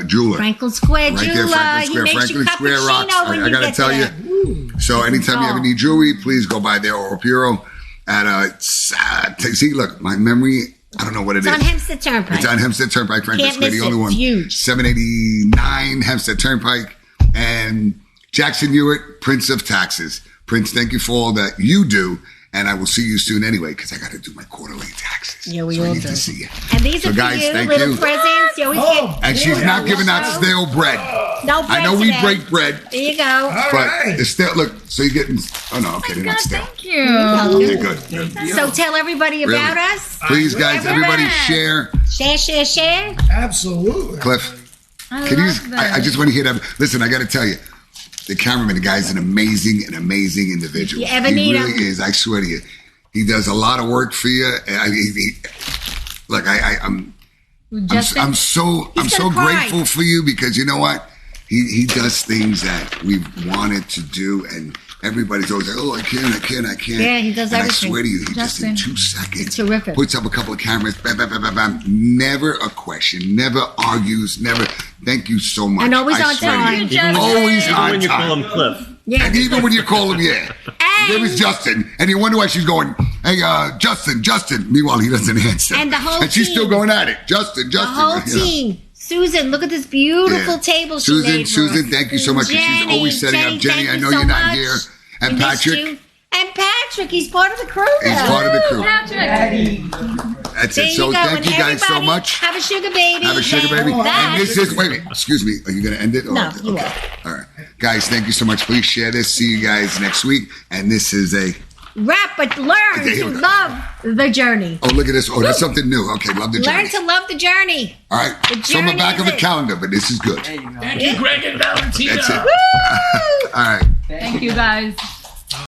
jeweler. Franklin Square Right jeweler. there, Franklin Square. He makes Franklin you Square rocks. cappuccino when I you got to get tell there. you. So anytime you ever need jewelry, please go by there, Oro Puro. At see, look, my memory, I don't know what It's on Hempstead Turnpike. It's on Hempstead Turnpike, Franklin Can't Square, the miss only it. one. It's huge. 789 Hempstead Turnpike. And Jackson Hewitt, Prince of Taxes. Prince, thank you for all that you do. And I will see you soon anyway, because I got to do my quarterly taxes. Yeah, we so all I need do. to see you. And these So are for guys, you, thank little you. presents. You always get And she's not giving out stale bread. no bread I know we today. break bread, There you go. but it's still, look, so you're getting, oh no, okay, they're God, not stale. thank you. Okay, good. So tell everybody about Really? us. Please, guys, everybody share. Share. Absolutely. Cliff, I can you, love that. I just want to hear that. Listen, I got to tell you, the cameraman, the guy's an amazing individual. You ever he need really him? is, I swear to you. He does a lot of work for you. Look, Justin, I'm so gonna cry. grateful for you because you know what? He does things that we've wanted to do, and everybody's always like, "Oh, I can't." Yeah, he does and everything. I swear to you, he Justin. just in 2 seconds It's terrific. puts up a couple of cameras, bam, bam, bam, bam, bam. Never a question, never argues, never. Thank you so much. And always I on swear to time. you. Justin. Always Even on when you call time. him Cliff. Yeah. And even when you call him, yeah. His name is Justin, and you wonder why she's going, "Hey, Justin." Meanwhile, he doesn't answer. And the whole and she's still team. going at it. Justin. The whole you know. team. Susan, look at this beautiful Yeah. table she made for Susan, us. thank you so much. 'cause she's Jenny, always setting up. Jenny, thank I you know so you're not much. here. And We missed Patrick, you. And Patrick, he's part of the crew he's now. part of the crew. Patrick. That's There it. you So go. thank And you guys so everybody much. Have a sugar baby. Have a sugar baby. That- And this is, wait, excuse me. Are you going to end it? No, you okay. All right. Guys, thank you so much. Please share this. See you guys next week. And this is a, Rap, but learn Okay, here to we go. love the journey. oh, look at this. Oh, that's something new. Okay, love the Learn journey. to love the journey. All right. The It's on the journey back of is a it. calendar, but this is good. There you go. Thank you, Greg and Valentina. That's it. Woo! All right. Thank you guys.